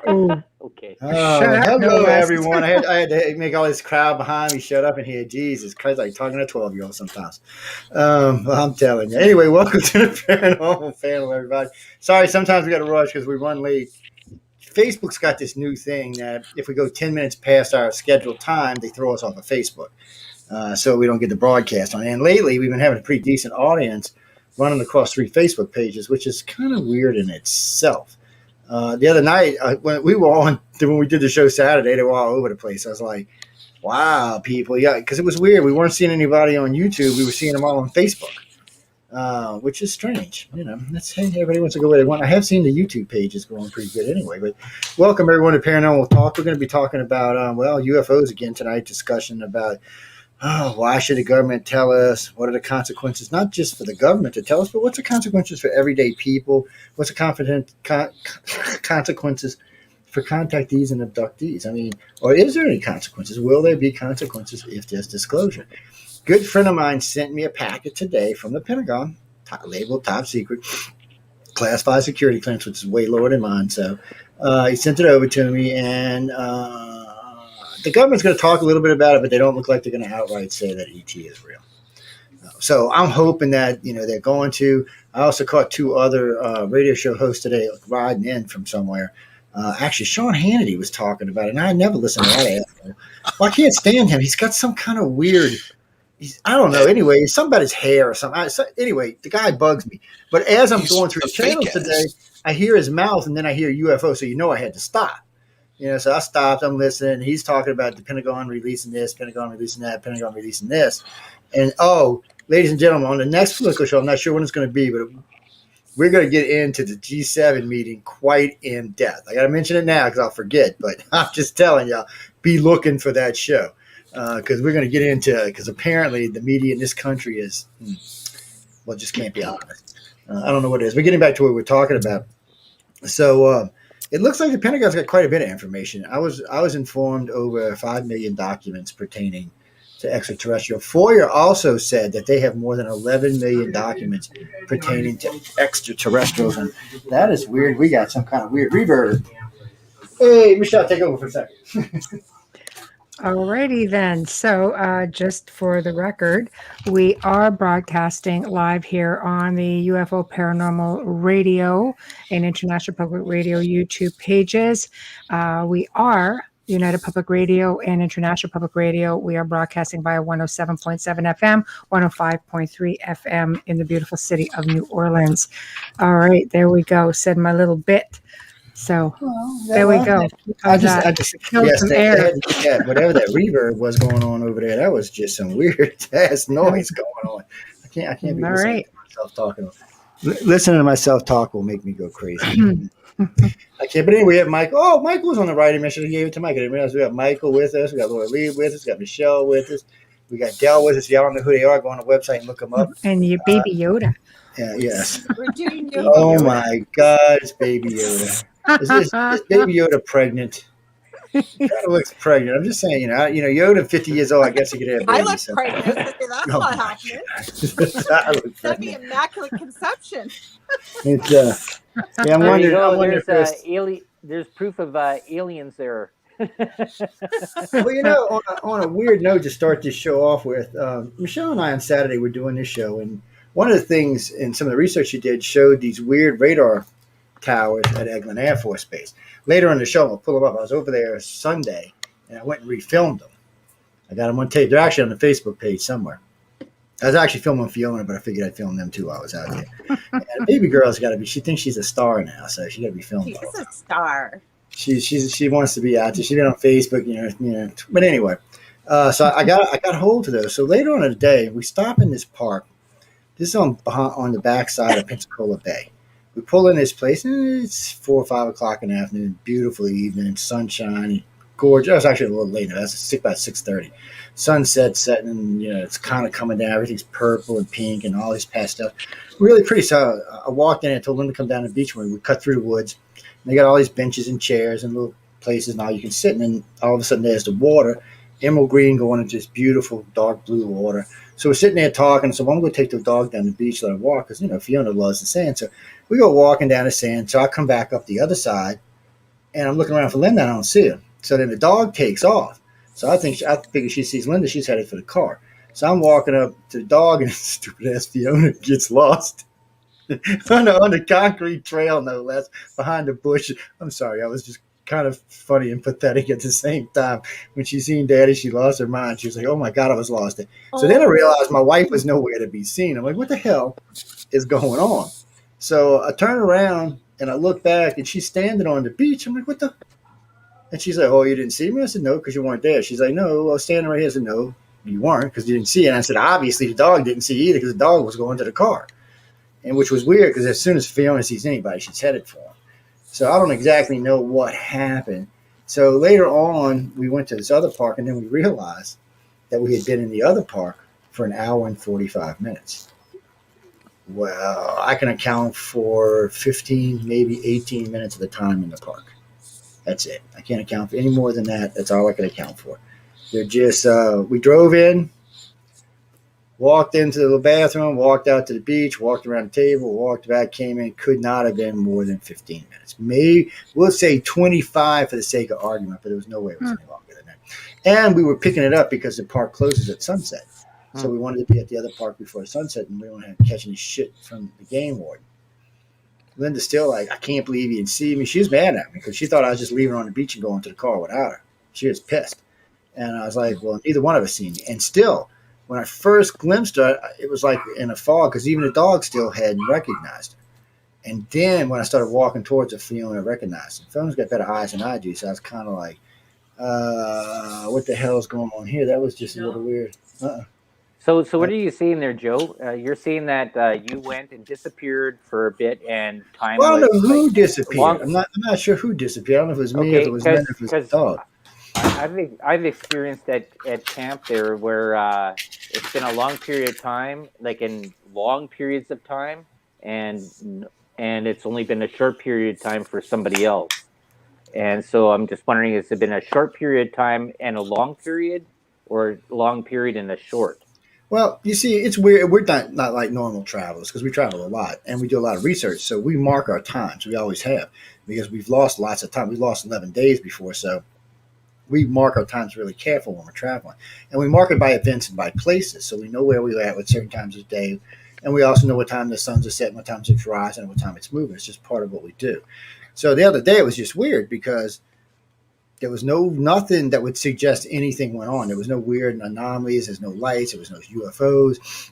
Oh, Okay. shut up, no Hello, West. everyone. I had to make all this crowd behind me shut up in here. Jesus Christ, like talking to a 12-year-old sometimes. I'm telling you. Anyway, welcome to the Paranormal Panel, everybody. Sorry, sometimes we got to rush because we run late. Facebook's got this new thing that if we go 10 minutes past our scheduled time, they throw us off of Facebook. So we don't get the broadcast on. And lately, we've been having a pretty decent audience running across 3 Facebook pages, which is kind of weird in itself. The other night, when we were on, when we did the show Saturday, they were all over the place. I was like, wow, people. Yeah, because it was weird. We weren't seeing anybody on YouTube. We were seeing them all on Facebook, which is strange. You know, that's, hey, everybody wants to go where they want. I have seen the YouTube pages going pretty good anyway. But welcome, everyone, to Paranormal Talk. We're going to be talking about, UFOs again tonight, discussion about why should the government tell us? What are the consequences? Not just for the government to tell us, but what's the consequences for everyday people? What's the consequences for contactees and abductees? I mean, or is there any consequences? Will there be consequences if there's disclosure? Good friend of mine sent me a packet today from the Pentagon, labeled top secret, classified security clearance, which is way lower than mine. So he sent it over to me, and the government's going to talk a little bit about it, but they don't look like they're going to outright say that ET is real. So I'm hoping that they're going to. I also caught 2 other radio show hosts today riding in from somewhere. Actually, Sean Hannity was talking about it, and I never listened to that asshole. Well, I can't stand him. He's got some kind of weird. I don't know. Anyway, something about his hair or something. Anyway, the guy bugs me. But as I'm going through the channels today, I hear his mouth, and then I hear UFO. So I had to stop. So I stopped. I'm listening. He's talking about the Pentagon releasing this, Pentagon releasing that, Pentagon releasing this. And, ladies and gentlemen, on the next political show, I'm not sure when it's going to be, but we're going to get into the G7 meeting quite in depth. I got to mention it now because I'll forget, but I'm just telling y'all, be looking for that show because we're going to get into it because apparently the media in this country is, just can't be honest. I don't know what it is. We're getting back to what we're talking about. So, it looks like the Pentagon's got quite a bit of information. I was informed over 5 million documents pertaining to extraterrestrial. FOIA also said that they have more than 11 million documents pertaining to extraterrestrials, and that is weird. We got some kind of weird reverb. Hey, Michelle, take over for a second. Alrighty then. So just for the record, we are broadcasting live here on the UFO Paranormal Radio and International Public Radio YouTube pages. We are United Public Radio and International Public Radio. We are broadcasting via 107.7 FM, 105.3 FM in the beautiful city of New Orleans. All right, there we go. Said my little bit. So there we go. I just killed some air. Whatever that reverb was going on over there, that was just some weird ass noise going on. I can't be listening to myself talking. Listening to myself talk will make me go crazy. I can't. But anyway, we have Michael. Oh, Michael was on the writing mission. I gave it to Michael. I didn't realize we got Michael with us. We got Laura Lee with us. We got Michelle with us. We got Dell with us. Y'all don't know who they are. Go on the website and look them up. And your baby Yoda. Yes. We're doing Oh my God, it's Baby Yoda. Is Baby Yoda pregnant? Kind of looks pregnant. I'm just saying, Yoda, 50 years old. I guess he could have. I look pregnant. That's not happening. That'd be immaculate conception. It's I'm wondering if there's proof of aliens there. Well, on a weird note to start this show off with, Michelle and I on Saturday were doing this show, and one of the things in some of the research she did showed these weird radar towers at Eglin Air Force Base. Later in the show, I'll pull them up. I was over there Sunday, and I went and refilmed them. I got them on tape. They're actually on the Facebook page somewhere. I was actually filming Fiona, but I figured I'd film them too while I was out there. And the baby girl's got to be. She thinks she's a star now, so she got to be filmed. She's a star. She wants to be out there. She's been on Facebook, But anyway, so I got hold of those. So later on in the day, we stop in this park. This is on the backside of Pensacola Bay. We pull in this place, and it's 4 or 5 o'clock in the afternoon. Beautiful evening, sunshine, gorgeous. It was actually a little later. That's about 6:30. Sunset setting, and it's kind of coming down. Everything's purple and pink and all these pastel. Really pretty. So I walked in and told them to come down the beach. We cut through the woods. And they got all these benches and chairs and little places now you can sit. And then all of a sudden there's the water, emerald green going into this beautiful dark blue water. So we're sitting there talking. So I'm going to take the dog down the beach, let her walk, because Fiona loves the sand. So we go walking down the sand. So I come back up the other side, and I'm looking around for Linda, and I don't see her. So then the dog takes off. So I figure she sees Linda, she's headed for the car. So I'm walking up to the dog, and stupid ass Fiona gets lost on the concrete trail, no less, behind the bush. I'm sorry, I was just kind of funny and pathetic at the same time. When she seen Daddy, she lost her mind. She was like, "Oh my God, I was lost." So then I realized my wife was nowhere to be seen. I'm like, "What the hell is going on?" So I turn around and I look back, and she's standing on the beach. I'm like, "What the?" And she's like, "Oh, you didn't see me?" I said, "No, because you weren't there." She's like, "No, I was standing right here." I said, "No, you weren't, because you didn't see it." And I said, "Obviously, the dog didn't see either, because the dog was going to the car." And which was weird, because as soon as Fiona sees anybody, she's headed for him. So I don't exactly know what happened. So later on, we went to this other park, and then we realized that we had been in the other park for an hour and 45 minutes. Well, I can account for 15, maybe 18 minutes of the time in the park. That's it. I can't account for any more than that. That's all I can account for. They're just, we drove in, walked into the bathroom, walked out to the beach, walked around the table, walked back, came in. Could not have been more than 15 minutes. Maybe, we'll say 25 for the sake of argument, but there was no way it was any longer than that. And we were picking it up because the park closes at sunset. So we wanted to be at the other park before sunset, and we don't have to catch any shit from the game warden. Linda's still like, "I can't believe you didn't see me." She was mad at me because she thought I was just leaving her on the beach and going to the car without her. She was pissed. And I was like, "Well, neither one of us seen you." And still, when I first glimpsed her, it was like in a fog, because even the dog still hadn't recognized her. And then when I started walking towards her, Fiona recognized her. Fiona's got better eyes than I do, so I was kind of like, what the hell is going on here? That was just a little weird. So what are you seeing there, Joe? You're seeing that you went and disappeared for a bit, and time Well, I don't know was who like disappeared. long. I'm not sure who disappeared. I don't know if it was me, if Okay, it was Linda, if it was the because dog. I've experienced at camp there where it's been a long period of time, like in long periods of time, and it's only been a short period of time for somebody else. And so I'm just wondering, has it been a short period of time and a long period, or a long period and a short? Well, you see, it's weird. We're not like normal travelers, because we travel a lot and we do a lot of research. So we mark our times. We always have, because we've lost lots of time. We lost 11 days before. So we mark our times really careful when we're traveling. And we mark it by events and by places. So we know where we're at certain times of day. And we also know what time the sun's are setting, what time it's rising, and what time it's moving. It's just part of what we do. So the other day it was just weird, because there was nothing that would suggest anything went on. There was no weird anomalies. There's no lights. There was no UFOs.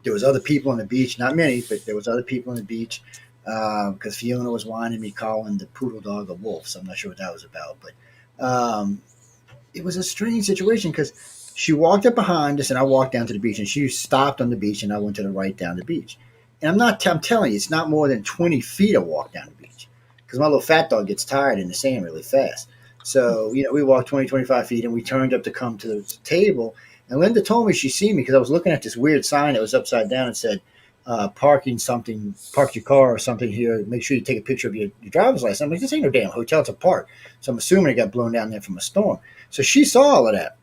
There was other people on the beach. Not many, but there was other people on the beach, because Fiona was whining me, calling the poodle dog a wolf. So I'm not sure what that was about. But it was a strange situation, because she walked up behind us, and I walked down to the beach, and she stopped on the beach, and I went to the right down the beach. And I'm telling you, it's not more than 20 feet I walked down the beach, because my little fat dog gets tired in the sand really fast. So, we walked 20, 25 feet, and we turned up to come to the table. And Linda told me she seen me, because I was looking at this weird sign that was upside down and said, parking something, park your car or something here. Make sure you take a picture of your driver's license. I'm like, this ain't no damn hotel, it's a park. So I'm assuming it got blown down there from a storm. So she saw all of that.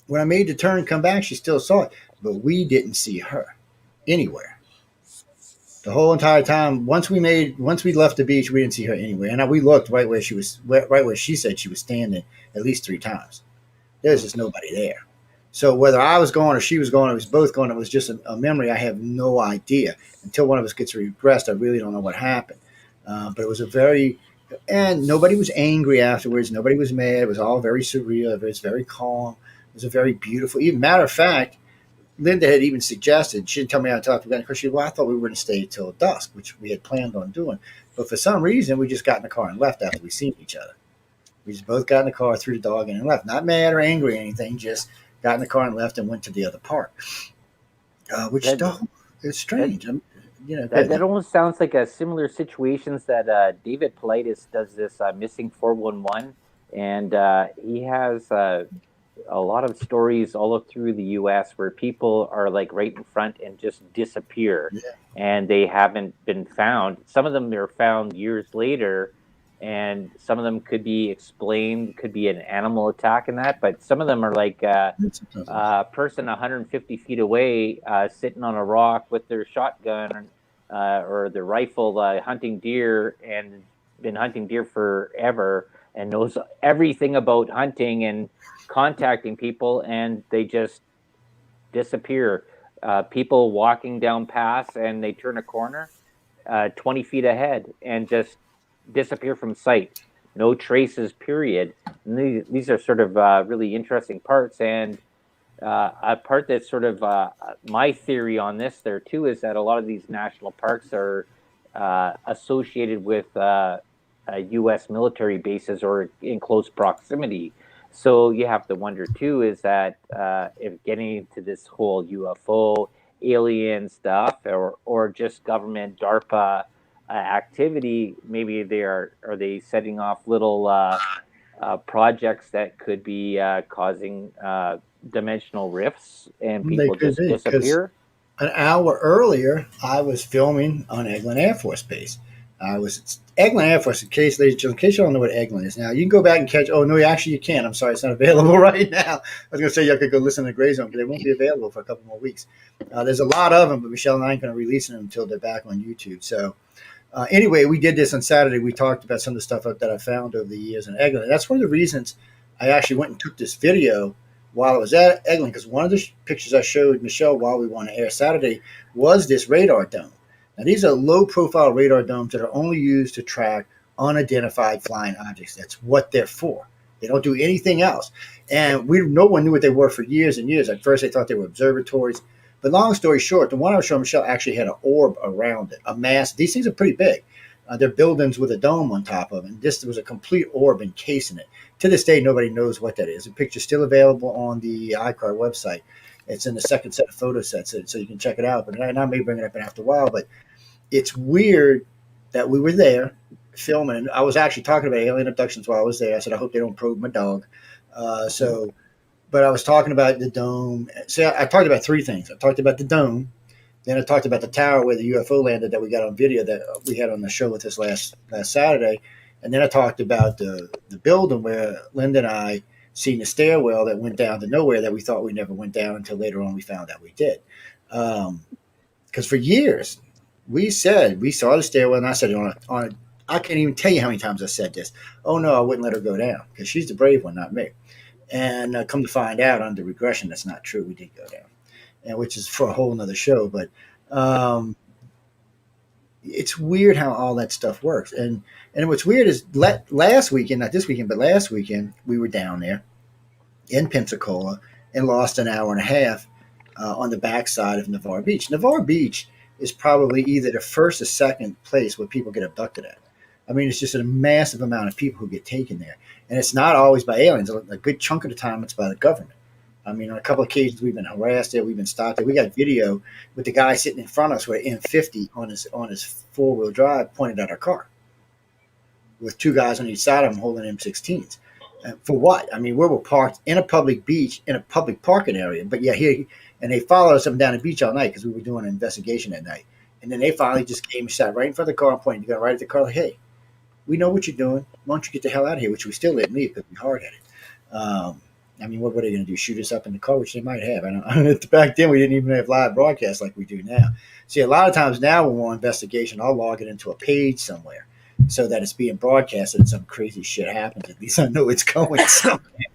When I made the turn and come back, she still saw it. But we didn't see her anywhere. The whole entire time, once we left the beach, we didn't see her anywhere. And we looked right where she said she was standing at least 3 times. There's just nobody there. So whether I was going or she was going, or it was both going, it was just a memory. I have no idea. Until one of us gets regressed, I really don't know what happened. But it was and nobody was angry afterwards. Nobody was mad. It was all very surreal. It was very calm. It was a very beautiful, even matter of fact, Linda had even suggested, she didn't tell me how to talk to them, because I thought we were going to stay till dusk, which we had planned on doing. But for some reason, we just got in the car and left after we seen each other. We just both got in the car, threw the dog in, and left. Not mad or angry or anything, just got in the car and left and went to the other park. It's strange. That almost sounds like a similar situations that David Politis does this missing 411, and he has a lot of stories all through the U.S. where people are like right in front and just disappear, and they haven't been found. Some of them are found years later, and some of them could be explained, could be an animal attack and that, but some of them are like a person 150 feet away sitting on a rock with their shotgun or their rifle hunting deer, and been hunting deer forever, and knows everything about hunting and contacting people, and they just disappear. People walking down paths and they turn a corner 20 feet ahead and just disappear from sight. No traces, period. And these are sort of really interesting parts. And a part that's sort of my theory on this there too is that a lot of these national parks are associated with U.S. military bases or in close proximity. So you have to wonder too is that if getting into this whole UFO alien stuff or just government DARPA activity, maybe are they setting off little projects that could be causing dimensional rifts and They people could just be, 'cause disappear. an hour earlier, I was filming on Eglin Air Force Base. I was Eglin Air Force. In case you don't know what Eglin is now, you can go back and catch. Oh no, actually you can. I'm sorry, it's not available right now. I was going to say you could go listen to Gray Zone, but they won't be available for a couple more weeks. There's a lot of them, but Michelle and I ain't going to release them until they're back on YouTube. So anyway, we did this on Saturday. We talked about some of the stuff that I found over the years in Eglin. That's one of the reasons I actually went and took this video while I was at Eglin, because one of the pictures I showed Michelle while we were on air Saturday was this radar dome. Now, these are low-profile radar domes that are only used to track unidentified flying objects. That's what they're for. They don't do anything else. And no one knew what they were for years and years. At first, they thought they were observatories. But long story short, the one I was showing Michelle actually had an orb around it, a mass. These things are pretty big. They're buildings with a dome on top of it. And this was a complete orb encasing it. To this day, nobody knows what that is. The picture's still available on the iCar website. It's in the second set of photo sets, so you can check it out. But I may bring it up after a while. But it's weird that we were there filming. And I was actually talking about alien abductions while I was there. I said, I hope they don't probe my dog. But I was talking about the dome. See, I talked about three things. I talked about the dome. Then I talked about the tower where the UFO landed that we got on video that we had on the show with us last Saturday. And then I talked about the building where Linda and I seen the stairwell that went down to nowhere that we thought we never went down until later on we found out we did. Because for years we said we saw the stairwell, and I said I can't even tell you how many times I said this. Oh no, I wouldn't let her go down because she's the brave one, not me. And come to find out under regression, that's not true. We did go down, and which is for a whole nother show. But it's weird how all that stuff works. And what's weird is last weekend, not this weekend, but last weekend, we were down there in Pensacola and lost an hour and a half on the backside of Navarre Beach. Navarre Beach is probably either the first or second place where people get abducted at. I mean, it's just a massive amount of people who get taken there. And it's not always by aliens. A good chunk of the time, it's by the government. I mean, on a couple of occasions, we've been harassed there. We've been stopped there. We got video with the guy sitting in front of us with an M50 on his four-wheel drive pointed at our car with two guys on each side of him holding M16s. For what? I mean, we were parked in a public beach, in a public parking area. But yeah, and they followed us up and down the beach all night because we were doing an investigation at night. And then they finally just came and sat right in front of the car and pointed the gun right at the car like, hey, we know what you're doing. Why don't you get the hell out of here? Which we still didn't leave because we hard at it. I mean, what were they going to do? Shoot us up in the car, which they might have. I don't. Back then, we didn't even have live broadcasts like we do now. See, a lot of times now when we're on investigation, I'll log it into a page somewhere so that it's being broadcasted and some crazy shit happens. At least I know it's going somewhere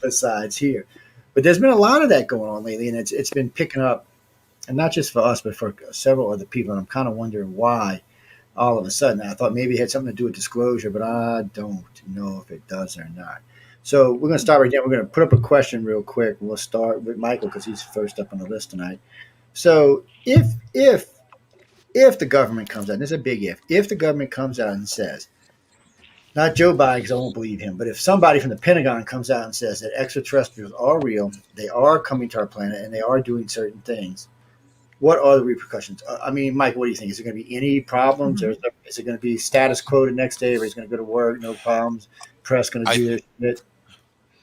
besides here. But there's been a lot of that going on lately, and it's been picking up, and not just for us, but for several other people. And I'm kind of wondering why all of a sudden. I thought maybe it had something to do with disclosure, but I don't know if it does or not. So we're going to start right now. We're going to put up a question real quick. We'll start with Michael because he's first up on the list tonight. So if the government comes out, and this is a big if the government comes out and says, not Joe Biden because I won't believe him, but if somebody from the Pentagon comes out and says that extraterrestrials are real, they are coming to our planet, and they are doing certain things, what are the repercussions? I mean, Mike, what do you think? Is there going to be any problems, or is it going to be status quo the next day, or is it going to go to work, no problems? Press going to do their shit?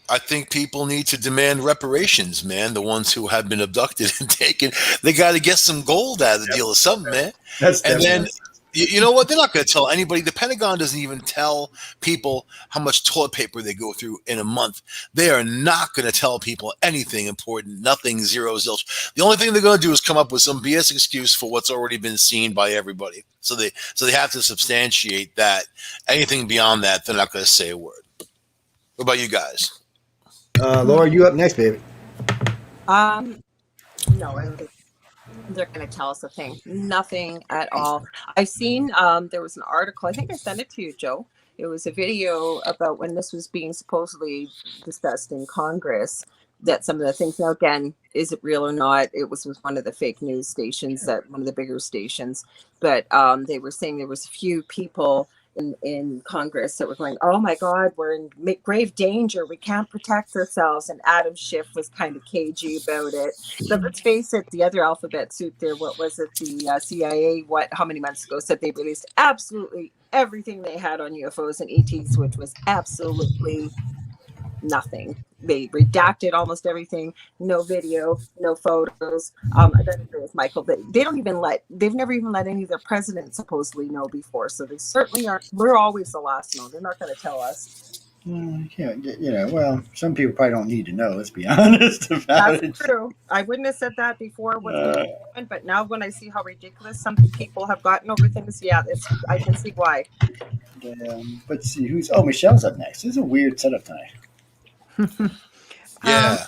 I think people need to demand reparations, man. The ones who have been abducted and taken, they got to get some gold out of the deal or something, man. And then, you know what? They're not going to tell anybody. The Pentagon doesn't even tell people how much toilet paper they go through in a month. They are not going to tell people anything important, nothing, zero, zilch. The only thing they're going to do is come up with some BS excuse for what's already been seen by everybody. So they have to substantiate that. Anything beyond that, they're not going to say a word. What about you guys? Laura, you up next, baby. No, I don't think they're going to tell us a thing. Nothing at all. I've seen there was an article, I think I sent it to you, Joe. It was a video about when this was being supposedly discussed in Congress, that some of the things, now again, is it real or not? It was with one of the fake news stations, that one of the bigger stations, but they were saying there was a few people in Congress that were going, oh my God, we're in grave danger. We can't protect ourselves. And Adam Schiff was kind of cagey about it. But let's face it, the other alphabet soup there, what was it? The CIA, how many months ago said they released absolutely everything they had on UFOs and ETs, which was absolutely nothing. They redacted almost everything. No video, no photos. I don't agree with Michael. They've never even let any of their presidents supposedly know before. So they certainly aren't. We're always the last to know. They're not going to tell us. Well, some people probably don't need to know. Let's be honest about it. That's true. I wouldn't have said that before, but now when I see how ridiculous some people have gotten over things, I can see why. But see Michelle's up next. This is a weird setup tonight. Yeah.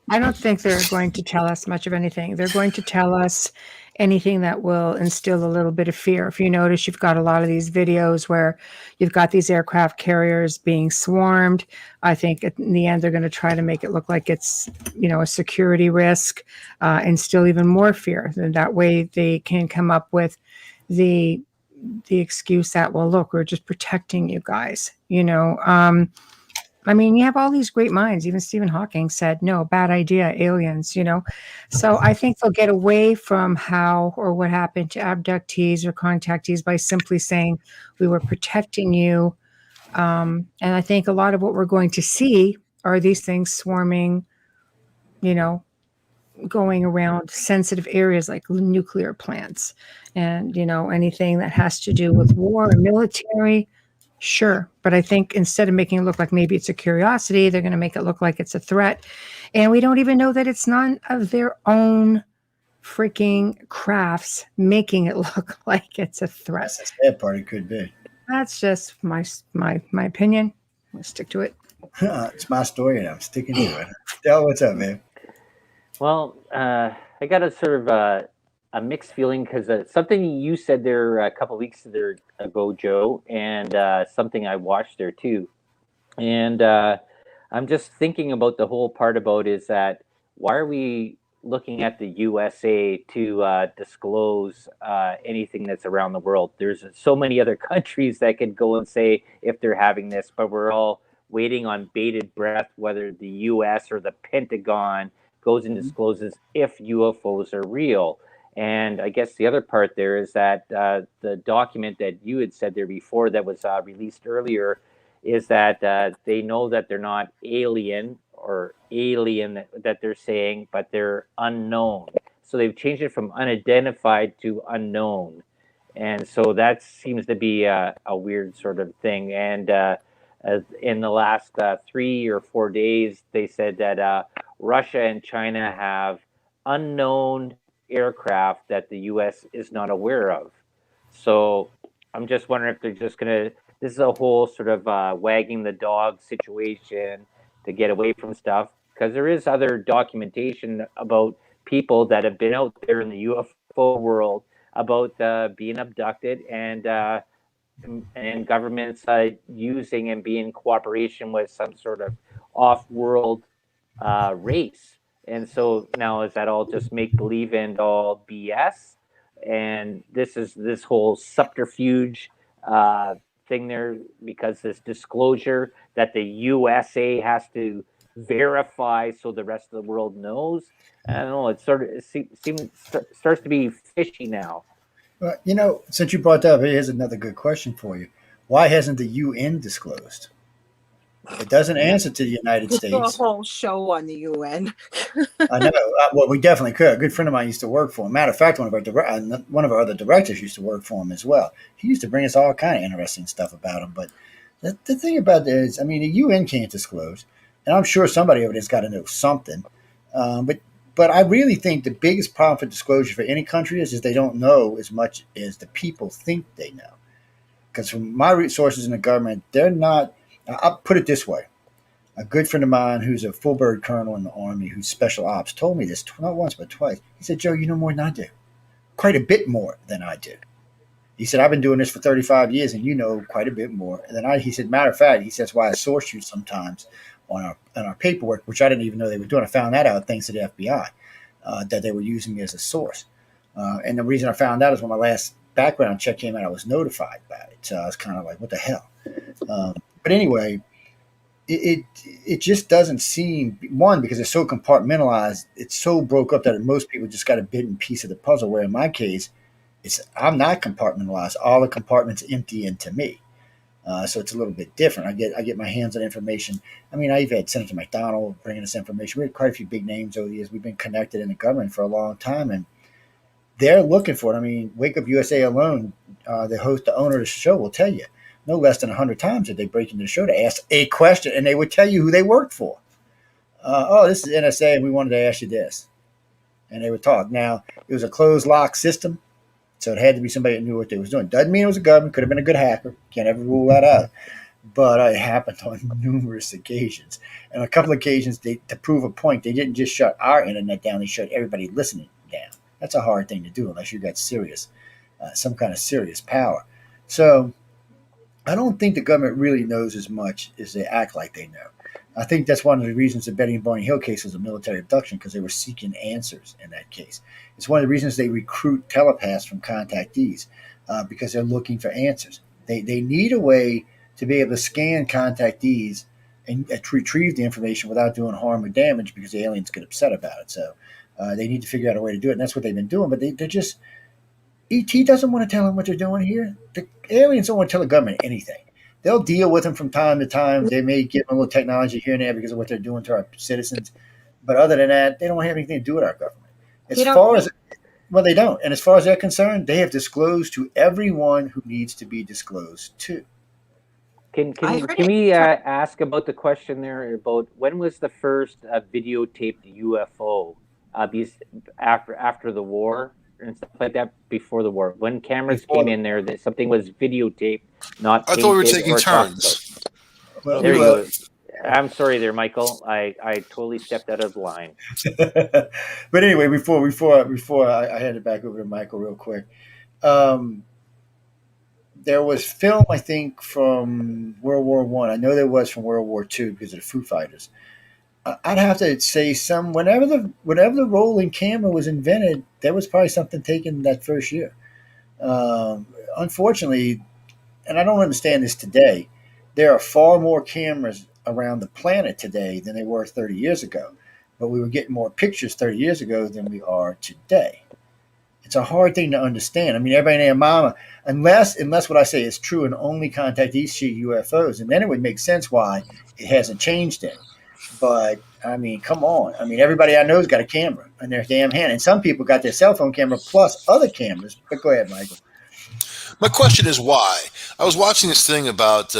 I don't think they're going to tell us much of anything. They're going to tell us anything that will instill a little bit of fear. If you notice, you've got a lot of these videos where you've got these aircraft carriers being swarmed. I think in the end, they're going to try to make it look like it's, a security risk, instill even more fear. And that way they can come up with the excuse that, well, look, we're just protecting you guys, you have all these great minds. Even Stephen Hawking said, no, bad idea, aliens, So I think they'll get away from how or what happened to abductees or contactees by simply saying we were protecting you. And I think a lot of what we're going to see are these things swarming, going around sensitive areas like nuclear plants and, anything that has to do with war or military. Sure. But I think instead of making it look like maybe it's a curiosity, they're going to make it look like it's a threat. And we don't even know that it's none of their own freaking crafts making it look like it's a threat. That's the sad part. It could be. That's just my opinion. I'll stick to it. It's my story and I'm sticking to it. Del, what's up, man? Well, I got a sort of a mixed feeling because something you said there a couple weeks ago, Joe, and something I watched there too. And I'm just thinking about the whole part about is that why are we looking at the USA to disclose anything that's around the world? There's so many other countries that could go and say if they're having this, but we're all waiting on bated breath whether the US or the Pentagon goes and discloses if UFOs are real. And I guess the other part there is that the document that you had said there before that was released earlier is that they know that they're not alien that they're saying, but they're unknown. So they've changed it from unidentified to unknown. And so that seems to be a weird sort of thing. And in the last 3 or 4 days, they said that Russia and China have unknown aircraft that the U.S. is not aware of. So I'm just wondering if they're just going to, this is a whole sort of wagging the dog situation to get away from stuff, because there is other documentation about people that have been out there in the UFO world about being abducted and governments using and being in cooperation with some sort of off-world race. And so now is that all just make believe and all BS? And this whole subterfuge thing there, because this disclosure that the USA has to verify so the rest of the world knows. I don't know. It starts to be fishy now. Well, since you brought that up, here's another good question for you. Why hasn't the UN disclosed? It doesn't answer to the United States. Do a whole show on the UN. I know. Well, we definitely could. A good friend of mine used to work for him. Matter of fact, one of our other directors used to work for him as well. He used to bring us all kind of interesting stuff about him. But the thing about that is, the UN can't disclose, and I'm sure somebody over there's got to know something. But I really think the biggest problem for disclosure for any country is they don't know as much as the people think they know. Because from my resources in the government, they're not. I'll put it this way. A good friend of mine who's a full bird colonel in the Army, who's special ops, told me this not once but twice. He said, Joe, you know more than I do. Quite a bit more than I do. He said, I've been doing this for 35 years and you know quite a bit more than I. He said, matter of fact, he says, that's why I source you sometimes on our paperwork, which I didn't even know they were doing. I found that out thanks to the FBI, that they were using me as a source. And the reason I found out is when my last background check came out, I was notified about it. So I was kind of like, what the hell? But anyway, it just doesn't seem, one, because it's so compartmentalized, it's so broke up that most people just got a bit and piece of the puzzle, where in my case, I'm not compartmentalized. All the compartments empty into me. So it's a little bit different. I get my hands on information. I mean, I've had Senator McDonald bringing us information. We had quite a few big names over the years. We've been connected in the government for a long time, and they're looking for it. I mean, Wake Up USA alone, the owner of the show will tell you, no less than 100 times did they break into the show to ask a question, and they would tell you who they worked for. This is NSA, and we wanted to ask you this. And they would talk. Now, it was a closed lock system, so it had to be somebody that knew what they was doing. Doesn't mean it was a government. Could have been a good hacker. Can't ever rule that out. But it happened on numerous occasions. And on a couple of occasions, to prove a point, they didn't just shut our internet down. They shut everybody listening down. That's a hard thing to do unless you got some kind of serious power. So I don't think the government really knows as much as they act like they know. I think that's one of the reasons the Betty and Barney Hill case was a military abduction, because they were seeking answers in that case. It's one of the reasons they recruit telepaths from contactees, because they're looking for answers. They need a way to be able to scan contactees and retrieve the information without doing harm or damage, because the aliens get upset about it. So they need to figure out a way to do it, and that's what they've been doing. But they're just, ET doesn't want to tell them what they're doing here. The aliens don't want to tell the government anything. They'll deal with them from time to time. They may give them a little technology here and there because of what they're doing to our citizens. But other than that, they don't have anything to do with our government. They don't. And as far as they're concerned, they have disclosed to everyone who needs to be disclosed to. Can we ask about the question there about when was the first videotaped UFO? After the war and stuff like that, before the war, when cameras came in there, that something was videobeoped, not. I thought we were taking turns. Well, there you go. I'm sorry there, Michael. I totally stepped out of line. But anyway, before I hand it back over to Michael real quick, there was film, I think, from World War I. I know there was from World War II because of the Foo Fighters. I'd have to say whenever the rolling camera was invented, there was probably something taken that first year. Unfortunately, and I don't understand this today, there are far more cameras around the planet today than they were 30 years ago. But we were getting more pictures 30 years ago than we are today. It's a hard thing to understand. I mean, everybody and their mama, unless what I say is true and only contactees see UFOs, and then it would make sense why it hasn't changed any. But, I mean, come on. I mean, everybody I know has got a camera in their damn hand. And some people got their cell phone camera plus other cameras. But go ahead, Michael. My question is why? I was watching this thing about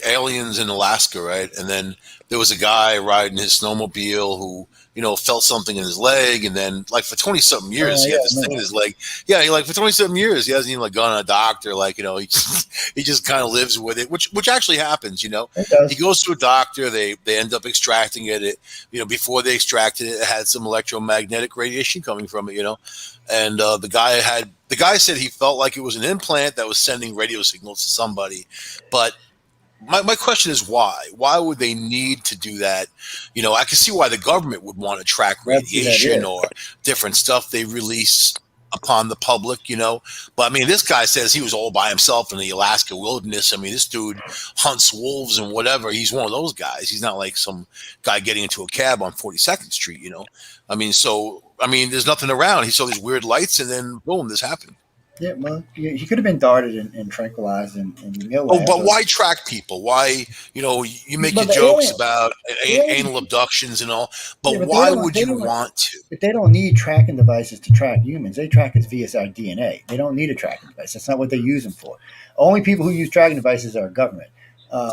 aliens in Alaska, right? And then there was a guy riding his snowmobile who, felt something in his leg. And then, like, for 20-something years, he had this thing in his leg. Yeah, for 20-something years, he hasn't even, gone to a doctor. He just kind of lives with it, which actually happens, He goes to a doctor. They end up extracting it. Before they extracted it, it had some electromagnetic radiation coming from it, And the guy said he felt like it was an implant that was sending radio signals to somebody. But my question is why? Why would they need to do that? I can see why the government would want to track radiation or different stuff they release upon the public, But I mean, this guy says he was all by himself in the Alaska wilderness. I mean, this dude hunts wolves and whatever. He's one of those guys. He's not like some guy getting into a cab on 42nd Street, I mean, there's nothing around. He saw these weird lights, and then boom, this happened. Yeah, well, he could have been darted and tranquilized and but why track people? Why, you make your jokes about anal abductions and all, but why would you want to? But they don't need tracking devices to track humans. They track us via our DNA. They don't need a tracking device. That's not what they use them for. Only people who use tracking devices are government.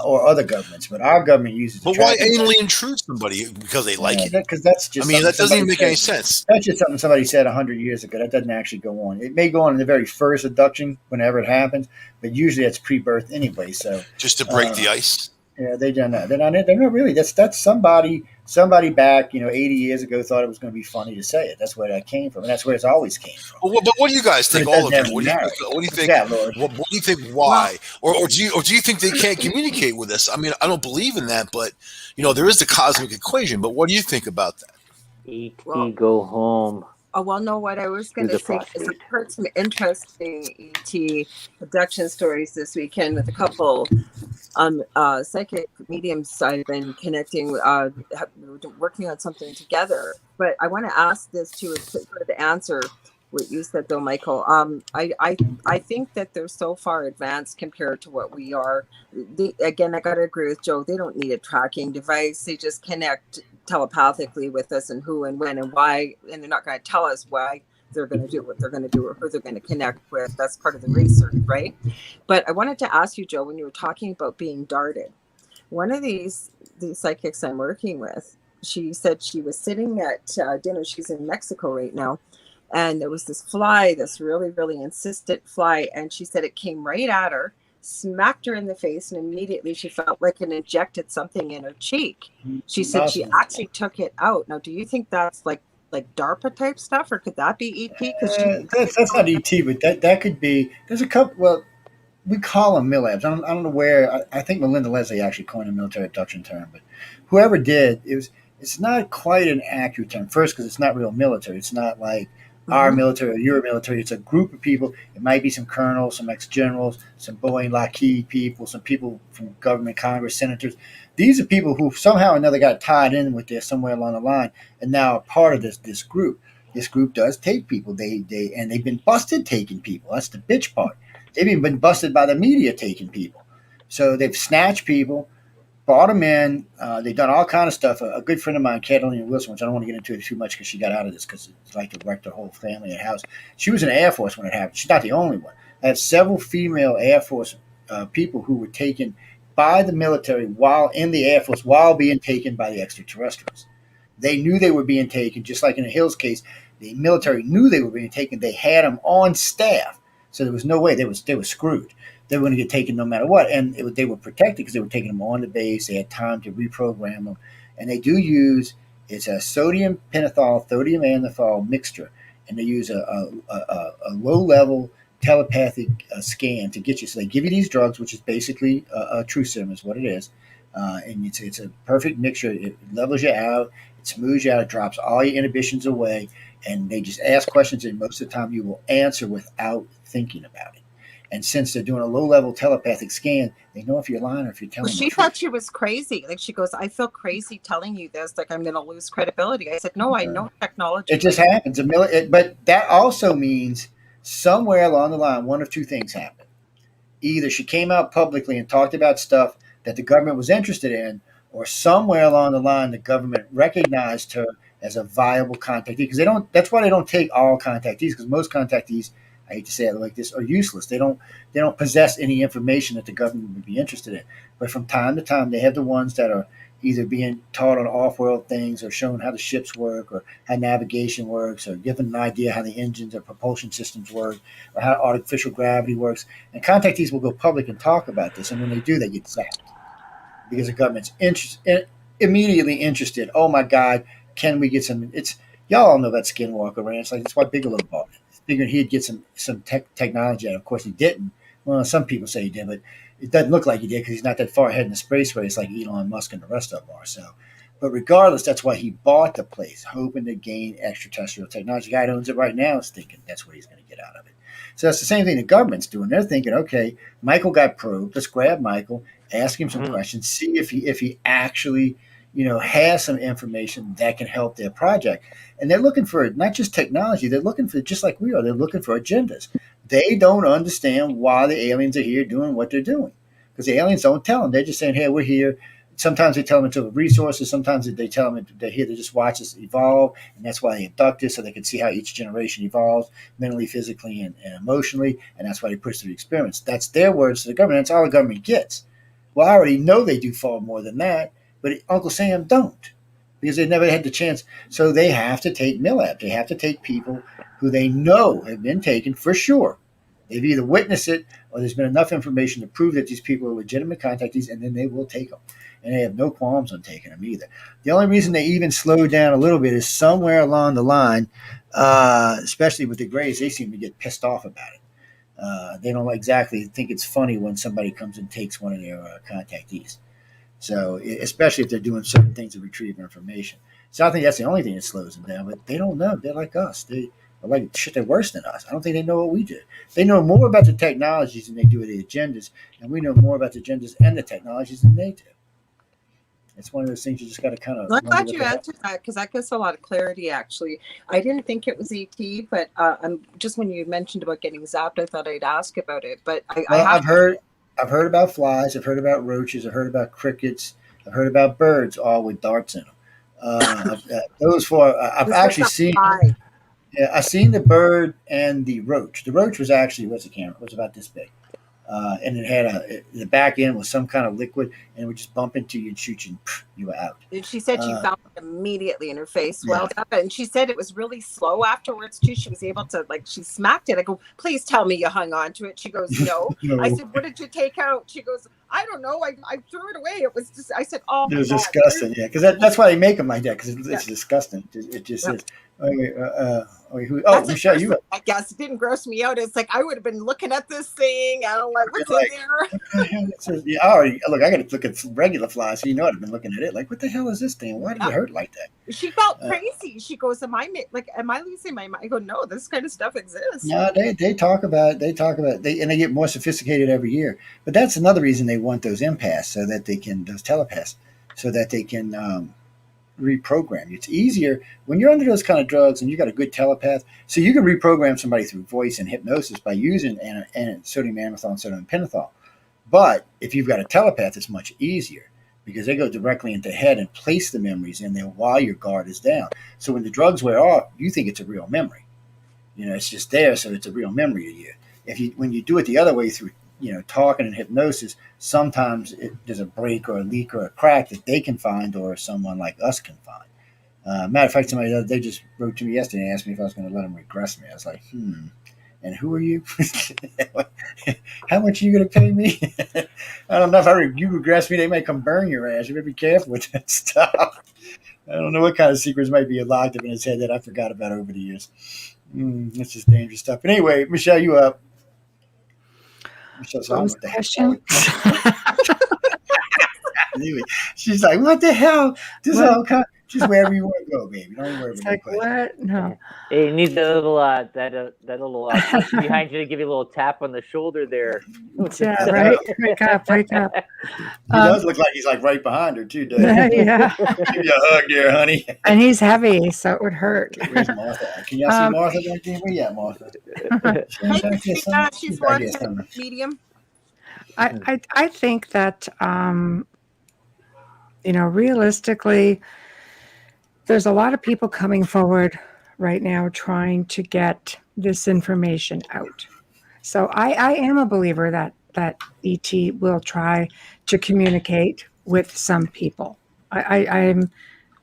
Or other governments, but our government uses. But why anally intrude somebody because they like it? Because that's just. That doesn't even make any sense. That's just something somebody said 100 years ago. That doesn't actually go on. It may go on in the very first abduction, whenever it happens, but usually it's pre-birth anyway. So just to break the ice. Yeah, they done that. They're not really. That's somebody back 80 years ago thought it was going to be funny to say it. That's where that came from, and that's where it's always came from. But what do you guys But think? it All doesn't of you. have any merit. What do you think? Yeah, Lord. What do you think? Well, Why? Or do you think they can't communicate with us? I mean, I don't believe in that, but there is the cosmic equation. But what do you think about that? well, go home. oh, well, no, what I was Through going to the say is prostate. I heard some interesting ET abduction stories this weekend with a couple psychic mediums I've been connecting, working on something together. But I want to ask this to sort of answer what you said, though, Michael. I think that they're so far advanced compared to what we are. Again, I got to agree with Joe. They don't need a tracking device. They just connect telepathically with us, and who and when and why, and they're not going to tell us why they're going to do what they're going to do or who they're going to connect with. That's part of the research, right? But I wanted to ask you, Joe, when you were talking about being darted, one of these psychics I'm working with, she said she was sitting at dinner. She's in Mexico right now. And there was this fly, this really, really insistent fly. And she said it came right at her, smacked her in the face, and immediately she felt like it injected something in her cheek. She said she actually took it out. Now, do you think that's like DARPA type stuff, or could that be ET? Because That's not ET, but that could be. There's a couple. Well, we call them MILABs. I don't know where. I think Melinda Leslie actually coined a military abduction term, but whoever did, it's not quite an accurate term. First, because it's not real military. It's not like our military or your military. It's a group of people. It might be some colonels, some ex-generals, some Boeing Lockheed people, some people from government, Congress, senators. These are people who somehow or another got tied in with this somewhere along the line, and now are part of this group. This group does take people. They've been busted taking people. That's the bitch part. They've even been busted by the media taking people. So they've snatched people, brought them in. They've done all kind of stuff. A good friend of mine, Catalina Wilson, which I don't want to get into it too much because she got out of this because it's like to wreck their whole family and house. She was in the Air Force when it happened. She's not the only one. I have several female Air Force people who were taken by the military while in the Air Force while being taken by the extraterrestrials. They knew they were being taken, just like in the Hills case. The military knew they were being taken. They had them on staff, so there was no way they were screwed. They were going to get taken no matter what, and they were protected because they were taking them on the base. They had time to reprogram them, and they do use it's a sodium pentothal, sodium anethol mixture, and they use a low level telepathic scan to get you. So they give you these drugs, which is basically a true serum, is what it is, and it's a perfect mixture. It levels you out, it smooths you out, it drops all your inhibitions away, and they just ask questions, and most of the time you will answer without thinking about it. And since they're doing a low-level telepathic scan, they know if you're lying or if you're telling them. Well, she thought she was crazy. Like, she goes, I feel crazy telling you this. Like, I'm going to lose credibility. I said, no, I know technology. It just happens. But that also means somewhere along the line, one of two things happened. Either she came out publicly and talked about stuff that the government was interested in, or somewhere along the line, the government recognized her as a viable contactee. Because that's why they don't take all contactees, because most contactees, I hate to say it like this, are useless. They don't possess any information that the government would be interested in. But from time to time, they have the ones that are either being taught on off-world things or shown how the ships work or how navigation works or given an idea how the engines or propulsion systems work or how artificial gravity works. And contactees will go public and talk about this. And when they do, they get zapped because the government's immediately interested. Oh, my God, can we get some? Y'all all know about Skinwalker Ranch. Like, that's why Bigelow bought it. Figured he'd get some technology out. Of course, he didn't. Well, some people say he did, but it doesn't look like he did because he's not that far ahead in the space race like Elon Musk and the rest of them are. So, but regardless, that's why he bought the place, hoping to gain extraterrestrial technology. The guy that owns it right now is thinking that's what he's going to get out of it. So that's the same thing the government's doing. They're thinking, okay, Michael got probed. Let's grab Michael, ask him some questions, see if he actually has some information that can help their project. And they're looking for not just technology, they're looking for, just like we are, they're looking for agendas. They don't understand why the aliens are here doing what they're doing. Because the aliens don't tell them. They're just saying, hey, we're here. Sometimes they tell them it's over resources. Sometimes they tell them they're here to just watch us evolve. And that's why they abduct us, so they can see how each generation evolves mentally, physically, and emotionally. And that's why they push through experiments. That's their words to the government. That's all the government gets. Well, I already know they do far more than that. But Uncle Sam don't, because they never had the chance. So they have to take MILAB. They have to take people who they know have been taken for sure. They've either witnessed it or there's been enough information to prove that these people are legitimate contactees, and then they will take them. And they have no qualms on taking them either. The only reason they even slow down a little bit is somewhere along the line, especially with the Greys, they seem to get pissed off about it. They don't exactly think it's funny when somebody comes and takes one of their contactees. So, especially if they're doing certain things to retrieve information. So I think that's the only thing that slows them down. But they don't know. They're like us. They're like shit. They're worse than us. I don't think they know what we do. They know more about the technologies than they do the agendas, and we know more about the agendas and the technologies than they do. It's one of those things you just got to kind of. I'm glad you answered that, because that gives a lot of clarity. Actually, I didn't think it was ET, but I'm just, when you mentioned about getting zapped, I thought I'd ask about it. But I've heard about flies. I've heard about roaches. I've heard about crickets. I've heard about birds, all with darts in them. Those four, I've actually seen. Yeah, I've seen the bird and the roach. The roach was actually, what's the camera? It was about this big. And it had the back end was some kind of liquid, and it would just bump into you and shoot you, and you were out. And she said she found it immediately, and her face swelled up. And she said it was really slow afterwards too. She was able to, like, she smacked it. I go, please tell me you hung on to it. She goes, no. No. I said, what did you take out? She goes, I don't know. I threw it away. It was just, I said, oh, it was disgusting. Yeah, because that's why they make them like that, because it's disgusting. It just is. Michelle, you. I guess it didn't gross me out. It's like I would have been looking at this thing. I don't like what's in there. Yeah, I got to look at regular flies. So you know, I've been looking at it. Like, what the hell is this thing? Why did it hurt like that? She felt crazy. She goes, "Am I losing my mind?" I go, "No, this kind of stuff exists." No, they talk about it. And they get more sophisticated every year. But that's another reason they want those empaths, so that they can, those telepaths, so that they can reprogram you. It's easier when you're under those kind of drugs and you got a good telepath. So you can reprogram somebody through voice and hypnosis by using sodium amythol and sodium pentothal. But if you've got a telepath, it's much easier, because they go directly into the head and place the memories in there while your guard is down. So when the drugs wear off, you think it's a real memory. You know, it's just there, so it's a real memory to you. When you do it the other way through, talking and hypnosis, sometimes there's a break or a leak or a crack that they can find, or someone like us can find. Matter of fact, somebody the other day just wrote to me yesterday and asked me if I was going to let them regress me. I was like, and who are you? How much are you going to pay me? I don't know, if you regress me, they may come burn your ass. You better be careful with that stuff. I don't know what kind of secrets might be locked up in his head that I forgot about over the years. That's just dangerous stuff. But anyway, Michelle, you up? What was the question? Anyway, she's like, "What the hell? This is all kind. Just wherever you want to go, baby. Don't worry about it." Like, what? No. Hey, you need the little that little person behind you to give you a little tap on the shoulder there. Yeah, right. Break up. He does look like he's like right behind her too, doesn't he? Yeah. Give you a hug there, honey. And he's heavy, so it would hurt. Where's Martha? Can y'all see Martha back there? Where you at, Martha? She's watching medium. I think that realistically, there's a lot of people coming forward right now trying to get this information out. So I am a believer that ET will try to communicate with some people. I'm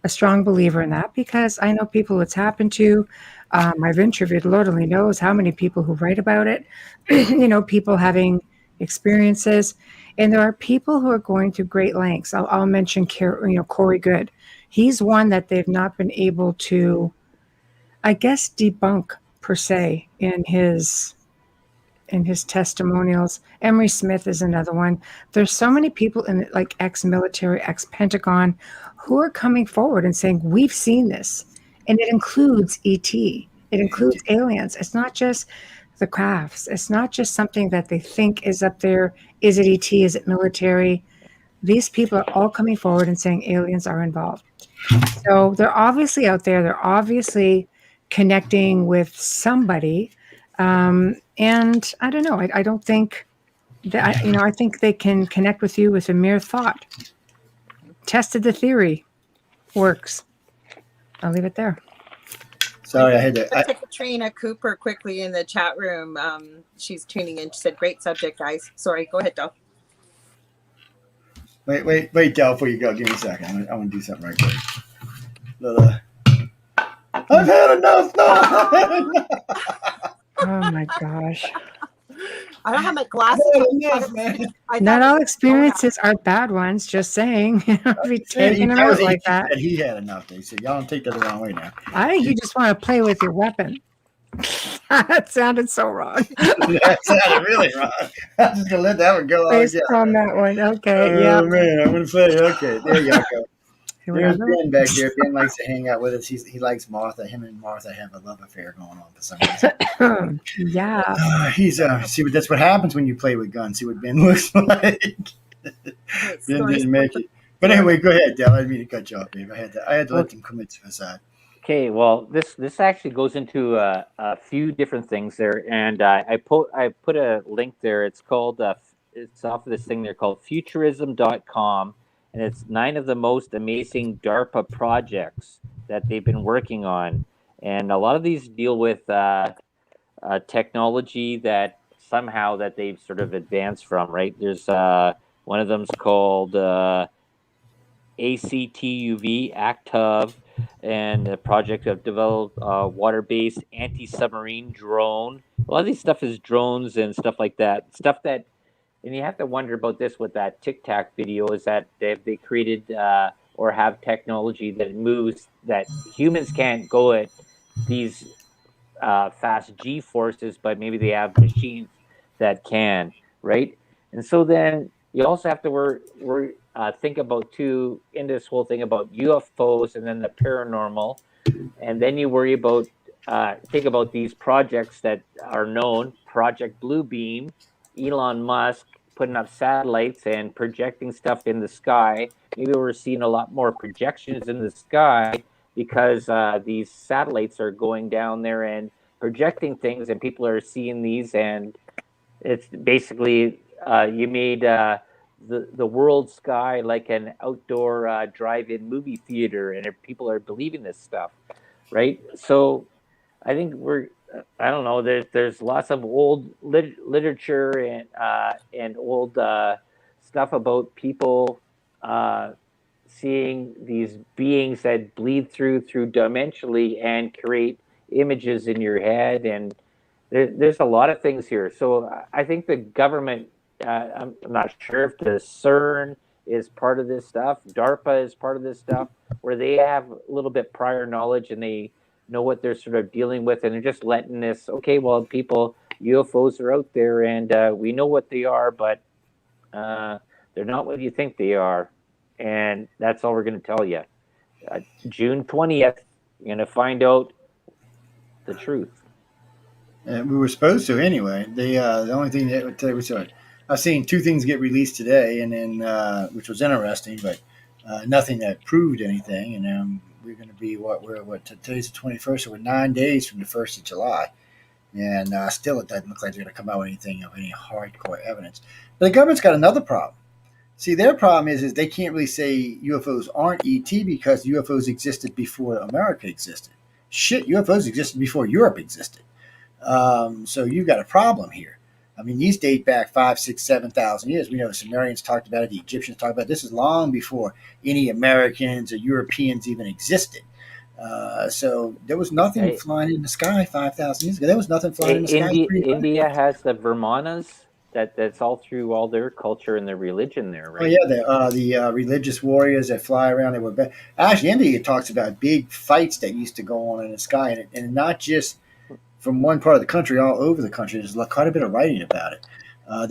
a strong believer in that, because I know people it's happened to. I've interviewed, Lord only knows how many people who write about it, people having experiences. And there are people who are going to great lengths. I'll mention Corey Good. He's one that they've not been able to, I guess, debunk per se in his testimonials. Emery Smith is another one. There's so many people in like ex-military, ex-Pentagon, who are coming forward and saying, we've seen this. And it includes ET. It includes aliens. It's not just the crafts. It's not just something that they think is up there. Is it ET? Is it military? These people are all coming forward and saying aliens are involved. So they're obviously out there. They're obviously connecting with somebody. And I don't know. I don't think that, I think they can connect with you with a mere thought. Tested the theory. Works. I'll leave it there. Sorry, I had to. Katrina Cooper quickly in the chat room. She's tuning in. She said, "Great subject, guys." Sorry, go ahead, Del. Wait, Del, before you go, give me a second. I want to do something right quick. I've had enough. No, I've had enough. Oh my gosh. I don't have my glasses. Not all experiences are bad ones. Just saying, be taking them out like that. He had enough. They said, y'all don't take that the wrong way now. I think you just want to play with your weapon. That sounded so wrong. That sounded really wrong. I'm just gonna let that one go. Based on that one, okay. Oh, yeah. Man, I'm gonna say okay. There you go. There's Whatever. Ben back there. Ben likes to hang out with us. He likes Martha. Him and Martha have a love affair going on for some reason. Yeah. He's see what that's what happens when you play with guns. See what Ben looks like. Ben didn't make it. But anyway, go ahead, Dale. I didn't mean to cut you off, babe. I had to let them commit suicide. Okay, well, this actually goes into a few different things there, and I put a link there. It's called it's off of this thing there called futurism.com, and it's 9 of the most amazing DARPA projects that they've been working on, and a lot of these deal with technology that somehow that they've sort of advanced from. Right, there's one of them's called ACTUV, ACTUV, and a project of developed water-based anti-submarine drone. A lot of these stuff is drones and stuff like that. Stuff that, and you have to wonder about this with that Tic Tac video, is that they created or have technology that moves, that humans can't go at these fast G forces, but maybe they have machines that can, right? And so then you also have to think about too, in this whole thing about UFOs and then the paranormal, and then you worry about think about these projects that are known, Project Bluebeam, Elon Musk putting up satellites and projecting stuff in the sky. Maybe we're seeing a lot more projections in the sky because these satellites are going down there and projecting things, and people are seeing these, and it's basically you made the world sky like an outdoor drive-in movie theater, and people are believing this stuff, right? So I think I don't know, there's lots of old literature and old stuff about people seeing these beings that bleed through dimensionally and create images in your head, and there's a lot of things here. So I think the government, I'm not sure if the CERN is part of this stuff, DARPA is part of this stuff, where they have a little bit prior knowledge and they know what they're sort of dealing with, and they're just letting this, okay, well, UFOs are out there, and we know what they are, but they're not what you think they are, and that's all we're going to tell you. June 20th, you're going to find out the truth. We were supposed to anyway. The only thing that today was I've seen 2 things get released today, and then which was interesting, but nothing that proved anything. And we're going to be today's the 21st, so we're 9 days from the 1st of July, and still it doesn't look like they're going to come out with anything of any hardcore evidence. But the government's got another problem. See, their problem is they can't really say UFOs aren't ET because UFOs existed before America existed. Shit, UFOs existed before Europe existed. So you've got a problem here. I mean, these date back 5, 6, 7,000 years. We know the Sumerians talked about it. The Egyptians talked about it. This is long before any Americans or Europeans even existed. So there was nothing flying in the sky 5,000 years ago. There was nothing flying in the sky. India has the Brahmanas. That's all through all their culture and their religion there, right? Oh yeah, the religious warriors that fly around. They were actually, India talks about big fights that used to go on in the sky, and not just from one part of the country, all over the country. There's quite a bit of writing about it. I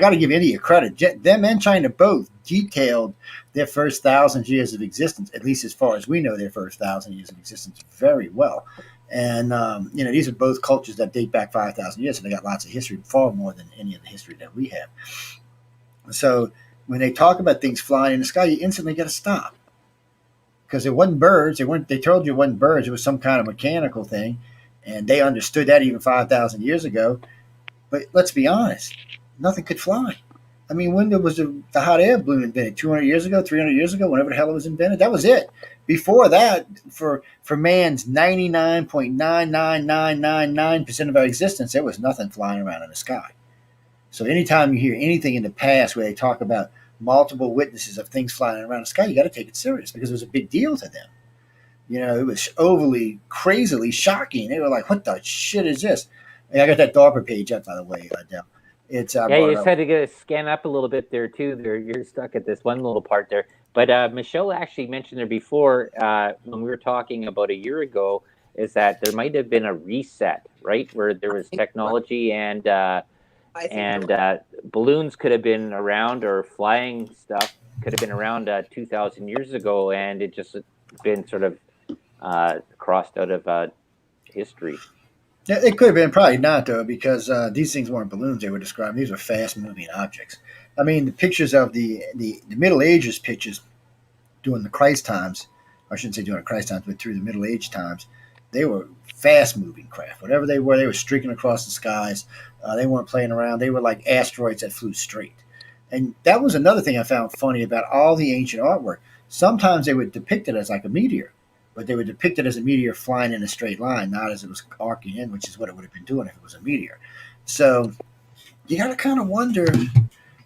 got to give India credit. Them and China both detailed their first 1,000 years of existence, at least as far as we know, their first 1,000 years of existence very well. And these are both cultures that date back 5,000 years, so they got lots of history, far more than any of the history that we have. So when they talk about things flying in the sky, you instantly got to stop, because it wasn't birds. They told you it wasn't birds. It was some kind of mechanical thing, and they understood that even 5,000 years ago. But let's be honest, nothing could fly. I mean, when was the hot air balloon invented? 200 years ago, 300 years ago, whenever the hell it was invented? That was it. Before that, for man's 99.99999% of our existence, there was nothing flying around in the sky. So anytime you hear anything in the past where they talk about multiple witnesses of things flying around the sky, you got to take it serious, because it was a big deal to them. It was overly, crazily shocking. They were like, what the shit is this? Hey, I got that DARPA page up, by the way, Adele. It's Yeah, you just had to scan up a little bit there too. You're stuck at this one little part there. But Michelle actually mentioned there before when we were talking about a year ago, is that there might have been a reset, right, where there was technology and balloons could have been around, or flying stuff could have been around 2,000 years ago, and it just been sort of crossed out of history. Yeah, it could have been, probably not though, because these things weren't balloons they were describing. These were fast-moving objects. I mean, the pictures of the Middle Ages pictures during the Christ times, I shouldn't say during Christ times, but through the Middle Age times, they were fast-moving craft. Whatever they were streaking across the skies. They weren't playing around. They were like asteroids that flew straight. And that was another thing I found funny about all the ancient artwork. Sometimes they would depict it as like a meteor, but they would depict it as a meteor flying in a straight line, not as it was arcing in, which is what it would have been doing if it was a meteor. So you got to kind of wonder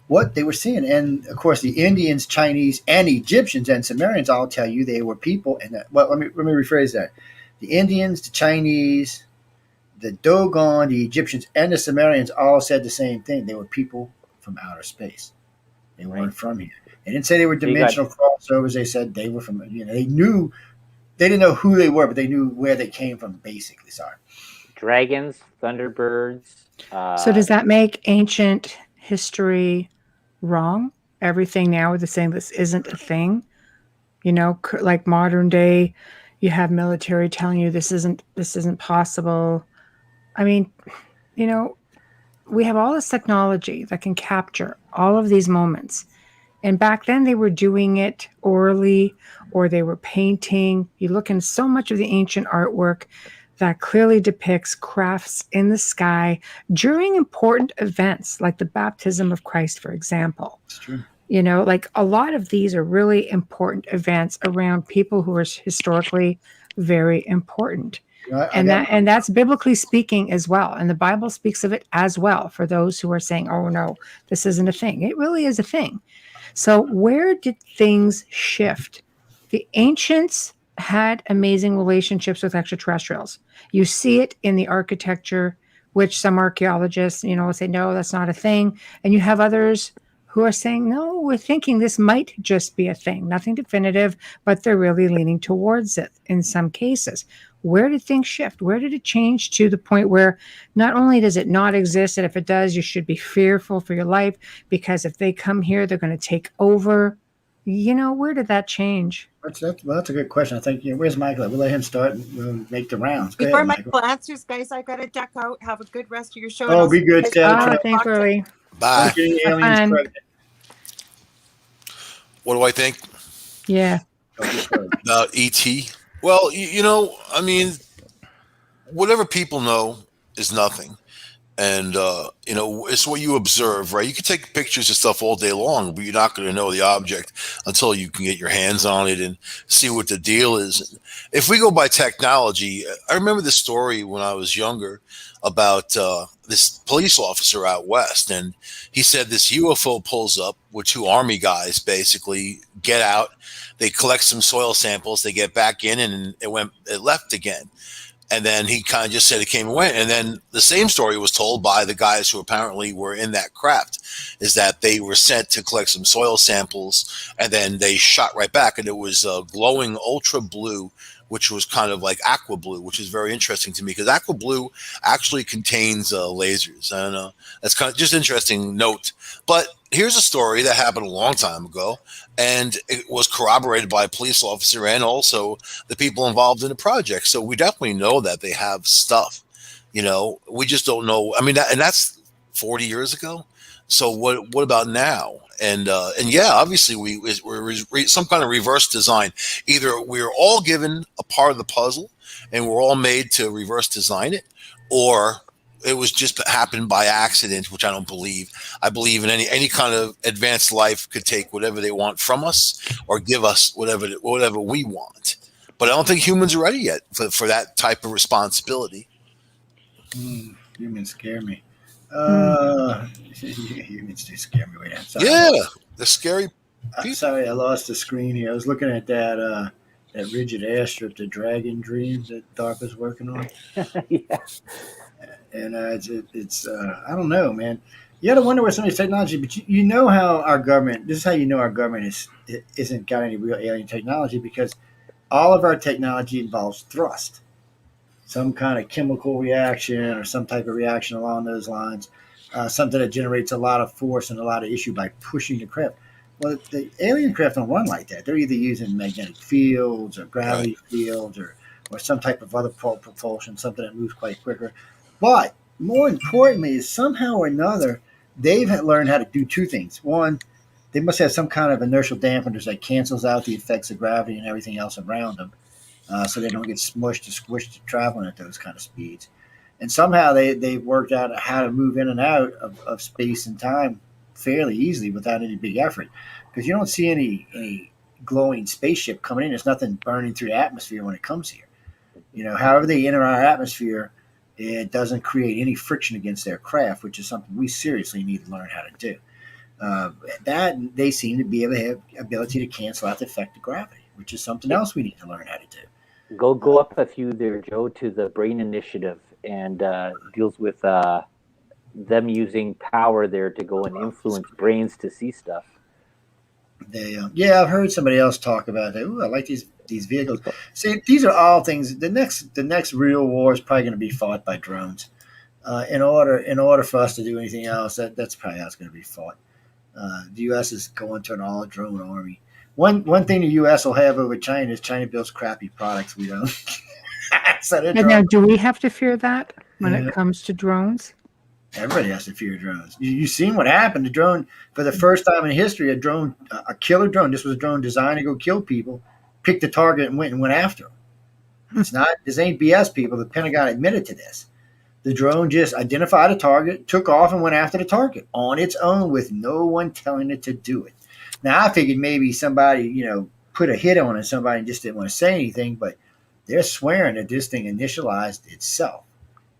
what they were seeing. And of course, the Indians, Chinese, and Egyptians and Sumerians all tell you they were people. And well, let me rephrase that: the Indians, the Chinese, the Dogon, the Egyptians, and the Sumerians all said the same thing. They were people from outer space. They weren't from here. They didn't say they were dimensional crossovers. They said they were from. They knew. They didn't know who they were, but they knew where they came from. Basically, sorry. Dragons, thunderbirds. So does that make ancient history wrong? Everything now is saying this isn't a thing. Like modern day, you have military telling you this isn't possible. I mean, we have all this technology that can capture all of these moments. And back then they were doing it orally, or they were painting. You look in so much of the ancient artwork that clearly depicts crafts in the sky during important events like the baptism of Christ, for example. It's true. Like a lot of these are really important events around people who are historically very important. And that's biblically speaking as well. And the Bible speaks of it as well for those who are saying, oh no, this isn't a thing. It really is a thing. So where did things shift? The ancients had amazing relationships with extraterrestrials. You see it in the architecture, which some archaeologists, say, no, that's not a thing. And you have others who are saying, no, we're thinking this might just be a thing. Nothing definitive, but they're really leaning towards it in some cases. Where did things shift? Where did it change to the point where not only does it not exist, and if it does, you should be fearful for your life, because if they come here, they're going to take over. Where did that change? That's a good question. I think, where's Michael? We'll let him start and we'll make the rounds. Go Before ahead, Michael answers, guys, I got to duck out. Have a good rest of your show. Oh, be good. Thanks, Lily. Bye. What do I think? Yeah. About ET? Well, I mean, whatever people know is nothing. And, it's what you observe, right? You can take pictures of stuff all day long, but you're not going to know the object until you can get your hands on it and see what the deal is. If we go by technology, I remember this story when I was younger about this police officer out west. And he said this UFO pulls up with two Army guys, basically get out. They collect some soil samples. They get back in, and it left again. And then he kind of just said it came and went. And then the same story was told by the guys who apparently were in that craft, is that they were sent to collect some soil samples, and then they shot right back. And it was glowing ultra blue, which was kind of like aqua blue, which is very interesting to me, because aqua blue actually contains lasers. I don't know. That's kind of just interesting note. But here's a story that happened a long time ago, and it was corroborated by a police officer and also the people involved in the project. So we definitely know that they have stuff. We just don't know. I mean, and that's 40 years ago. So what about now? And yeah, obviously we're some kind of reverse design. Either we're all given a part of the puzzle and we're all made to reverse design it, or it was just happened by accident, which I don't believe. I believe in any kind of advanced life could take whatever they want from us or give us whatever we want. But I don't think humans are ready yet for that type of responsibility. Humans scare me. Humans do scare me. Wait, sorry. Yeah, the scary people. Sorry, I lost the screen here. I was looking at that rigid airstrip, the Dragon Dream that DARPA's working on. Yeah. And it's I don't know, man. You got to wonder where some of this technology, but you know how our government. This is how you know our government isn't got any real alien technology because all of our technology involves thrust, some kind of chemical reaction or some type of reaction along those lines, something that generates a lot of force and a lot of issue by pushing the craft. Well, the alien craft don't run like that. They're either using magnetic fields or Right. gravity fields or some type of other propulsion, something that moves quite quicker. But more importantly, is somehow or another, they've learned how to do two things. One, they must have some kind of inertial dampeners that cancels out the effects of gravity and everything else around them, so they don't get smushed or squished traveling at those kind of speeds. And somehow they've worked out how to move in and out of space and time fairly easily without any big effort. Because you don't see any glowing spaceship coming in. There's nothing burning through the atmosphere when it comes here. However they enter our atmosphere, it doesn't create any friction against their craft, which is something we seriously need to learn how to do. That they seem to be able to have ability to cancel out the effect of gravity, which is something else we need to learn how to do. Go up a few there, Joe, to the Brain Initiative, and deals with them using power there to go and influence brains to see stuff. Yeah, I've heard somebody else talk about that. Ooh, I like these vehicles. See, these are all things. The next real war is probably going to be fought by drones. In order for us to do anything else, that's probably how it's going to be fought. The U.S. is going to an all drone army. One thing the U.S. will have over China is China builds crappy products we don't. So And now, do we have to fear that when Yeah. it comes to drones? Everybody has to fear drones. You've seen what happened. The drone, for the first time in history, a killer drone. This was a drone designed to go kill people. Picked the target and went after them. It's not. This ain't BS, people. The Pentagon admitted to this. The drone just identified a target, took off, and went after the target on its own with no one telling it to do it. Now, I figured maybe somebody, put a hit on it, somebody just didn't want to say anything, but they're swearing that this thing initialized itself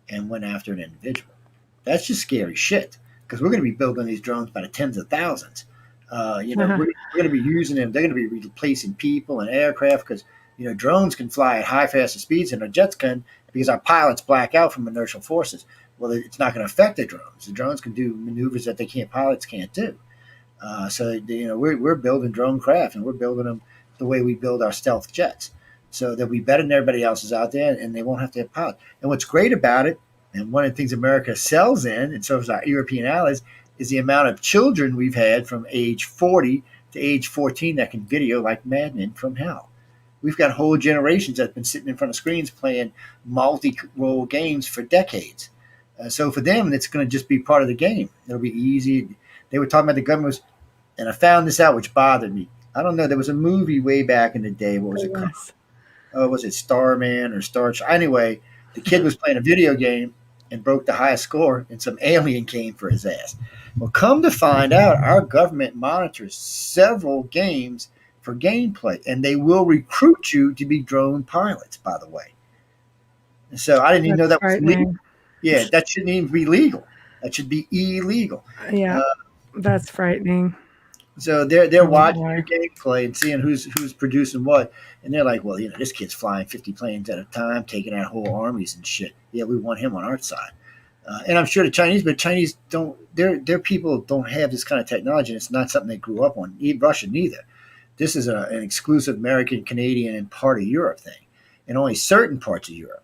and went after an individual. That's just scary shit because we're going to be building these drones by the tens of thousands. We're going to be using them. They're going to be replacing people and aircraft because drones can fly at high, faster speeds than our jets can because our pilots black out from inertial forces. Well, it's not going to affect the drones. The drones can do maneuvers that pilots can't do. We're building drone craft and we're building them the way we build our stealth jets, so they'll be better than everybody else's out there, and they won't have to have pilots. And what's great about it, and one of the things America excels in, and so does our European allies, is the amount of children we've had from age 40 to age 14 that can video like madmen from hell. We've got whole generations that have been sitting in front of screens playing multi-role games for decades. So for them, it's going to just be part of the game. It'll be easy. They were talking about the government was, and I found this out, which bothered me. I don't know. There was a movie way back in the day. What was it called? Oh, was it Starman or Star? Anyway, the kid was playing a video game and broke the highest score, and some alien came for his ass. Well, come to find out, our government monitors several games for gameplay, and they will recruit you to be drone pilots, by the way. And so I didn't even know that was legal. Yeah, that shouldn't even be legal. That should be illegal. Yeah, that's frightening. So they're watching your gameplay and seeing who's producing what, and they're like, well, this kid's flying 50 planes at a time, taking out whole armies and shit. Yeah, we want him on our side. And I'm sure the Chinese don't. Their people don't have this kind of technology. And it's not something they grew up on. Russia neither. This is an exclusive American, Canadian, and part of Europe thing, and only certain parts of Europe.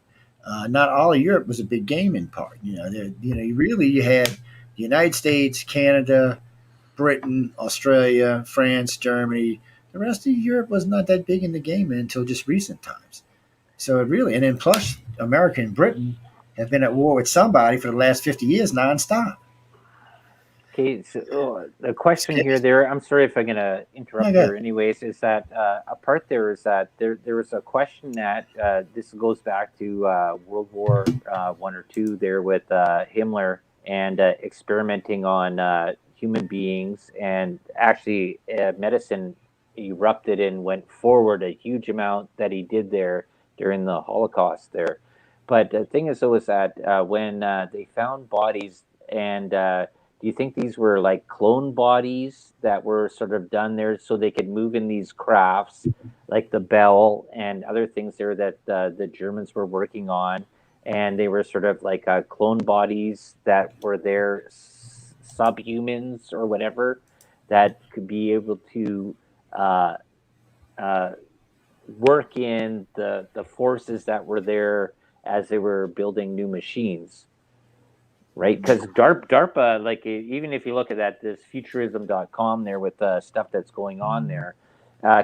Not all of Europe was a big gaming part. You had the United States, Canada, Britain, Australia, France, Germany. The rest of Europe was not that big in the game until just recent times. So and then plus America and Britain have been at war with somebody for the last 50 years nonstop. Okay, so the question here, I'm sorry if I'm going to interrupt here anyways, is that a part there is that there was a question that this goes back to World War One or two there with Himmler and experimenting on human beings, and actually medicine erupted and went forward a huge amount that he did there during the Holocaust there. But the thing is, though, is that when they found bodies, and do you think these were like clone bodies that were sort of done there so they could move in these crafts, like the Bell and other things there that the Germans were working on, and they were sort of like clone bodies that were there subhumans or whatever that could be able to uh, uh, work in the forces that were there as they were building new machines, right? Because DARPA, like even if you look at that, this futurism.com there with stuff that's going on there,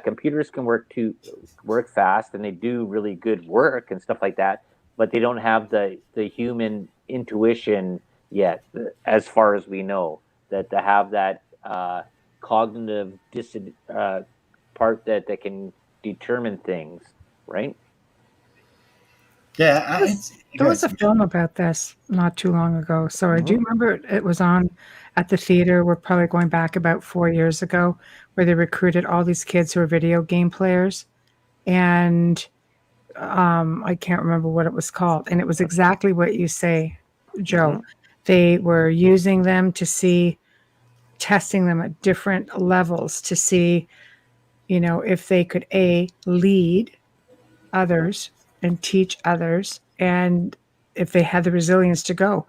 computers can work fast and they do really good work and stuff like that, but they don't have the human intuition yet, as far as we know, that to have that cognitive part that can determine things, right? Yeah, There was a film about this not too long ago. So I do remember it was on at the theater. We're probably going back about 4 years ago, where they recruited all these kids who are video game players. And I can't remember what it was called. And it was exactly what you say, Joe. They were using them to see, testing them at different levels to see, if they could lead others and teach others, and if they had the resilience to go.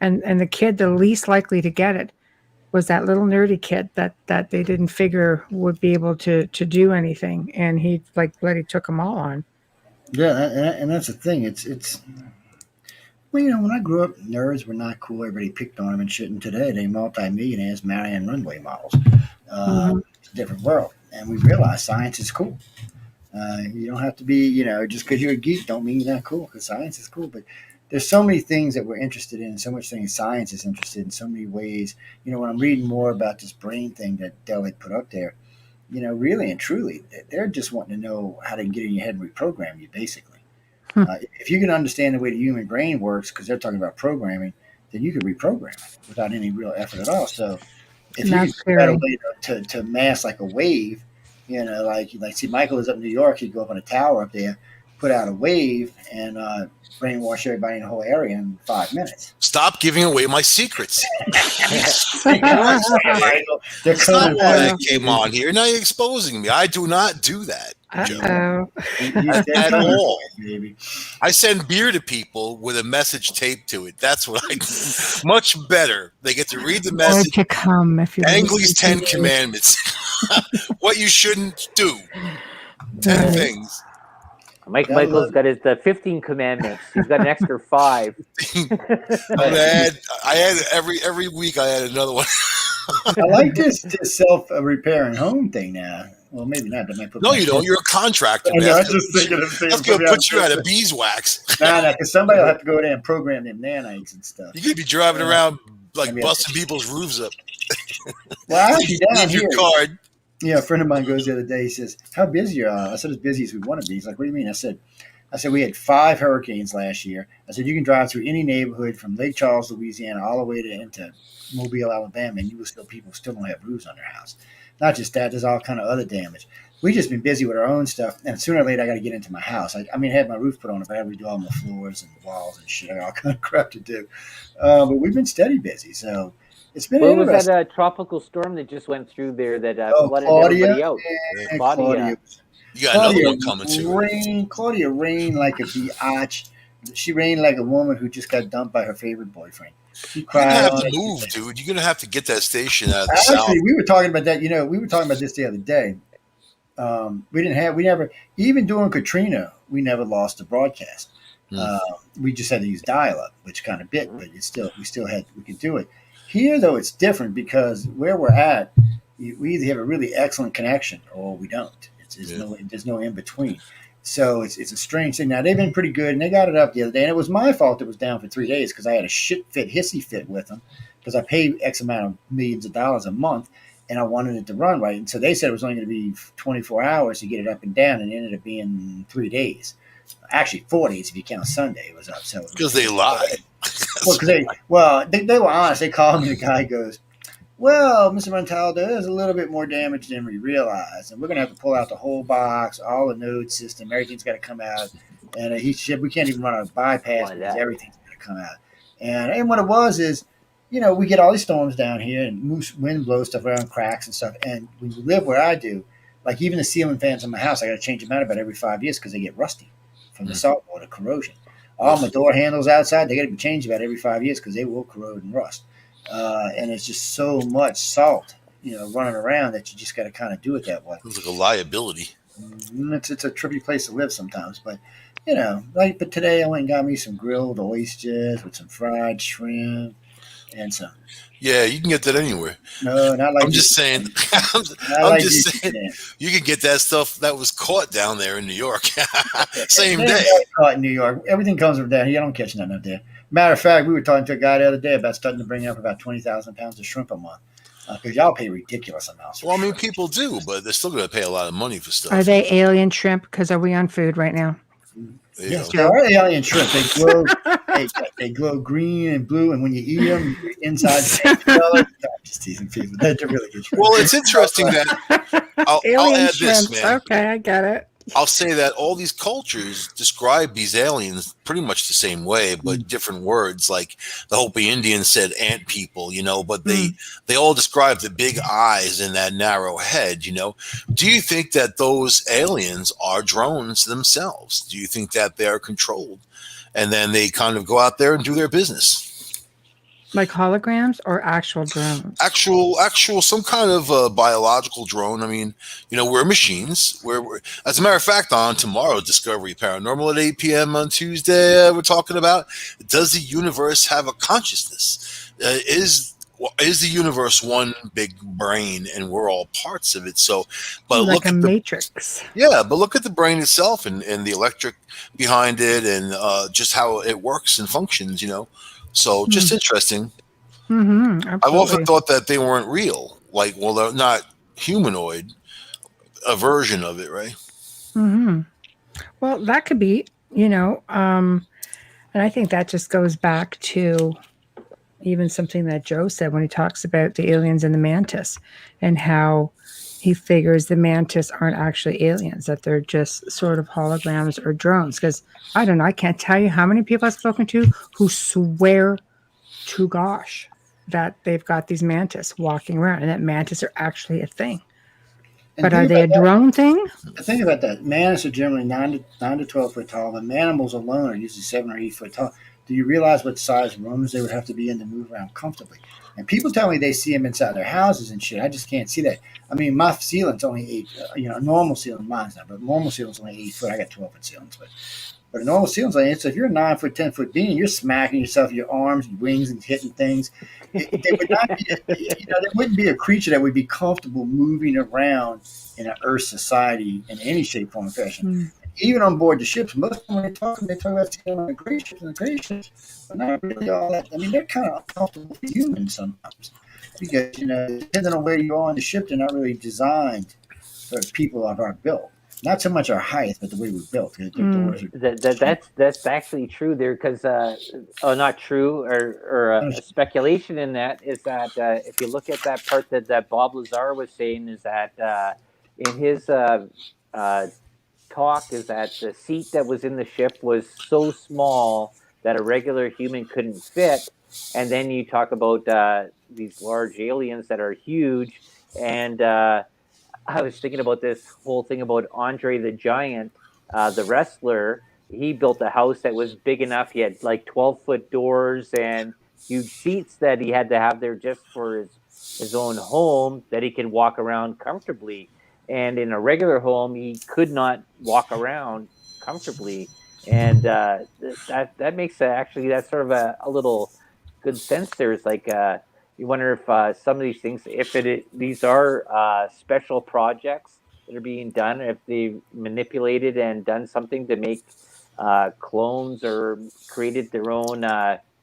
And the kid, the least likely to get it, was that little nerdy kid that they didn't figure would be able to do anything, and he bloody took them all on. Yeah, and that's the thing. It's well, when I grew up, nerds were not cool. Everybody picked on them and shit. And today, they multimillionaires marrying runway models. It's a different world, and we realize science is cool. You don't have to be, just because you're a geek, don't mean you're not cool. Because science is cool, but there's so many things that we're interested in, so much things science is interested in, so many ways. When I'm reading more about this brain thing that Dell had put up there, really and truly, they're just wanting to know how to get in your head and reprogram you, basically. If you can understand the way the human brain works, because they're talking about programming, then you can reprogram it without any real effort at all. So if you can figure out a way to mass like a wave, see, Michael is up in New York, he'd go up on a tower up there, put out a wave, and brainwash everybody in the whole area in 5 minutes. Stop giving away my secrets. That's not why I came on here. Now you're exposing me. I do not do that, Joe. At all. I send beer to people with a message taped to it. That's what I do. Much better. They get to read the message. To come if you Angley's 10 Commandments. What you shouldn't do. 10 things. Michael's got his 15 commandments. He's got an extra 5. I add every week. I add another one. I like this self-repairing home thing now. Well, maybe not. No, you don't. You're a contractor. I was just thinking of things. That's going to put you out of beeswax. Nah, because somebody will have to go there and program them nanites and stuff. You're going to be driving around busting people's roofs up. Well, actually, down here, your card. A friend of mine goes the other day. He says, "How busy are you?" I said, "As busy as we want to be." He's like, "What do you mean?" I said, "We had 5 hurricanes last year." I said, "You can drive through any neighborhood from Lake Charles, Louisiana, all the way into Mobile, Alabama, and people still don't have roofs on their house. Not just that, there's all kind of other damage. We've just been busy with our own stuff, and sooner or later, I got to get into my house. I had my roof put on, but I had to redo all my floors and walls and shit. I got all kind of crap to do. But we've been steady busy, so." It's been interesting. What was that tropical storm that just went through there that flooded everybody out? Claudia. You got another one coming too. Claudia rained like a biatch. She rained like a woman who just got dumped by her favorite boyfriend. She cried. You're gonna have to move, dude. You're gonna have to get that station out of the south. Actually, we were talking about that. We were talking about this the other day. We never, even during Katrina, we never lost a broadcast. We just had to use dial-up, which kind of bit, but we could do it. Here, though, it's different because where we're at, we either have a really excellent connection or we don't. There's no in between. So it's a strange thing. Now, they've been pretty good, and they got it up the other day. And it was my fault it was down for 3 days because I had a hissy fit with them because I pay X amount of millions of dollars a month, and I wanted it to run right. And so they said it was only going to be 24 hours to get it up and down, and it ended up being 3 days. Actually, 4 days if you count Sunday. It was up. So because they lied. They were honest. They called me. The guy goes, "Well, Mr. Montaldo, there's a little bit more damage than we realized, and we're going to have to pull out the whole box, all the node system, everything's got to come out." And he said, "We can't even run a bypass because everything's going to come out." And what it was is, we get all these storms down here, and wind blows stuff around, cracks and stuff. And when you live where I do, like even the ceiling fans in my house, I got to change them out about every 5 years because they get rusty from the salt water corrosion. All my door handles outside, they got to be changed about every 5 years because they will corrode and rust. and it's just so much salt, running around that you just got to kind of do it that way. It's like a liability. It's a trippy place to live sometimes, but but today I went and got me some grilled oysters with some fried shrimp and some. Yeah, you can get that anywhere. No, not like I'm this. just saying. I'm Like just saying. You can get that stuff that was caught down there in New York. Same day. Caught in New York. Everything comes from down here. You don't catch nothing up there. Matter of fact, we were talking to a guy the other day about starting to bring up about 20,000 pounds of shrimp a month. Because y'all pay ridiculous amounts. Well, I mean, people do, but they're still going to pay a lot of money for stuff. Are they alien shrimp? Because are we on food right now? Yes, they are alien shrimp. They glow. they glow green and blue, and when you eat them, your insides change color. I'm just teasing people. They're really good shrimp. Well, it's interesting that I'll add shrimps. this, man. Okay, I get it. I'll say that all these cultures describe these aliens pretty much the same way, but different words. Like the Hopi Indians said ant people, but they all describe the big eyes and that narrow head, Do you think that those aliens are drones themselves? Do you think that they're controlled and then they kind of go out there and do their business? Like holograms or actual drones? Actual, some kind of biological drone. I mean, we're machines. We're as a matter of fact, on tomorrow's Discovery Paranormal at 8 p.m. on Tuesday, we're talking about, does the universe have a consciousness? Is the universe one big brain and we're all parts of it? So, but like look at matrix. Yeah, but look at the brain itself and the electric behind it and just how it works and functions, So just interesting. I've often thought that they weren't real. Like, well, they're not humanoid, a version of it, right? Well, that could be, and I think that just goes back to even something that Joe said when he talks about the aliens and the mantis and how he figures the mantis aren't actually aliens, that they're just sort of holograms or drones. Because I don't know, I can't tell you how many people I've spoken to who swear to gosh that they've got these mantis walking around and that mantis are actually a thing. And but are they a drone thing? The thing about that, mantis are generally 9 to 12 foot tall, and animals alone are usually 7 or 8 foot tall. Do you realize what size rooms they would have to be in to move around comfortably? And people tell me they see them inside their houses and shit. I just can't see that. I mean, my ceiling's only 8. Normal ceiling, mine's not, but normal ceiling's only 8 foot. I got 12 foot ceilings, but a normal ceiling's like, so if you're a 9 foot, 10 foot being, you're smacking yourself, your arms, your wings, and hitting things. They would not be, there wouldn't be a creature that would be comfortable moving around in an Earth society in any shape, form, or fashion. Even on board the ships, most of them when they talk about seeing on the great ships, and the great ships are not really all that. I mean, they're kind of uncomfortable for humans sometimes because depending on where you are on the ship, they're not really designed for people of our build. Not so much our height, but the way we're built. That's actually true there, because not true, or a speculation in that is that if you look at that part that Bob Lazar was saying, is that in his talk, is that the seat that was in the ship was so small that a regular human couldn't fit, and then you talk about these large aliens that are huge, and I was thinking about this whole thing about Andre the Giant, the wrestler. He built a house that was big enough. He had like 12-foot doors and huge seats that he had to have there just for his own home, that he can walk around comfortably. And in a regular home, he could not walk around comfortably. And that makes actually, that's sort of a little good sense there. It's like, you wonder if some of these things, these are special projects that are being done, if they manipulated and done something to make clones or created their own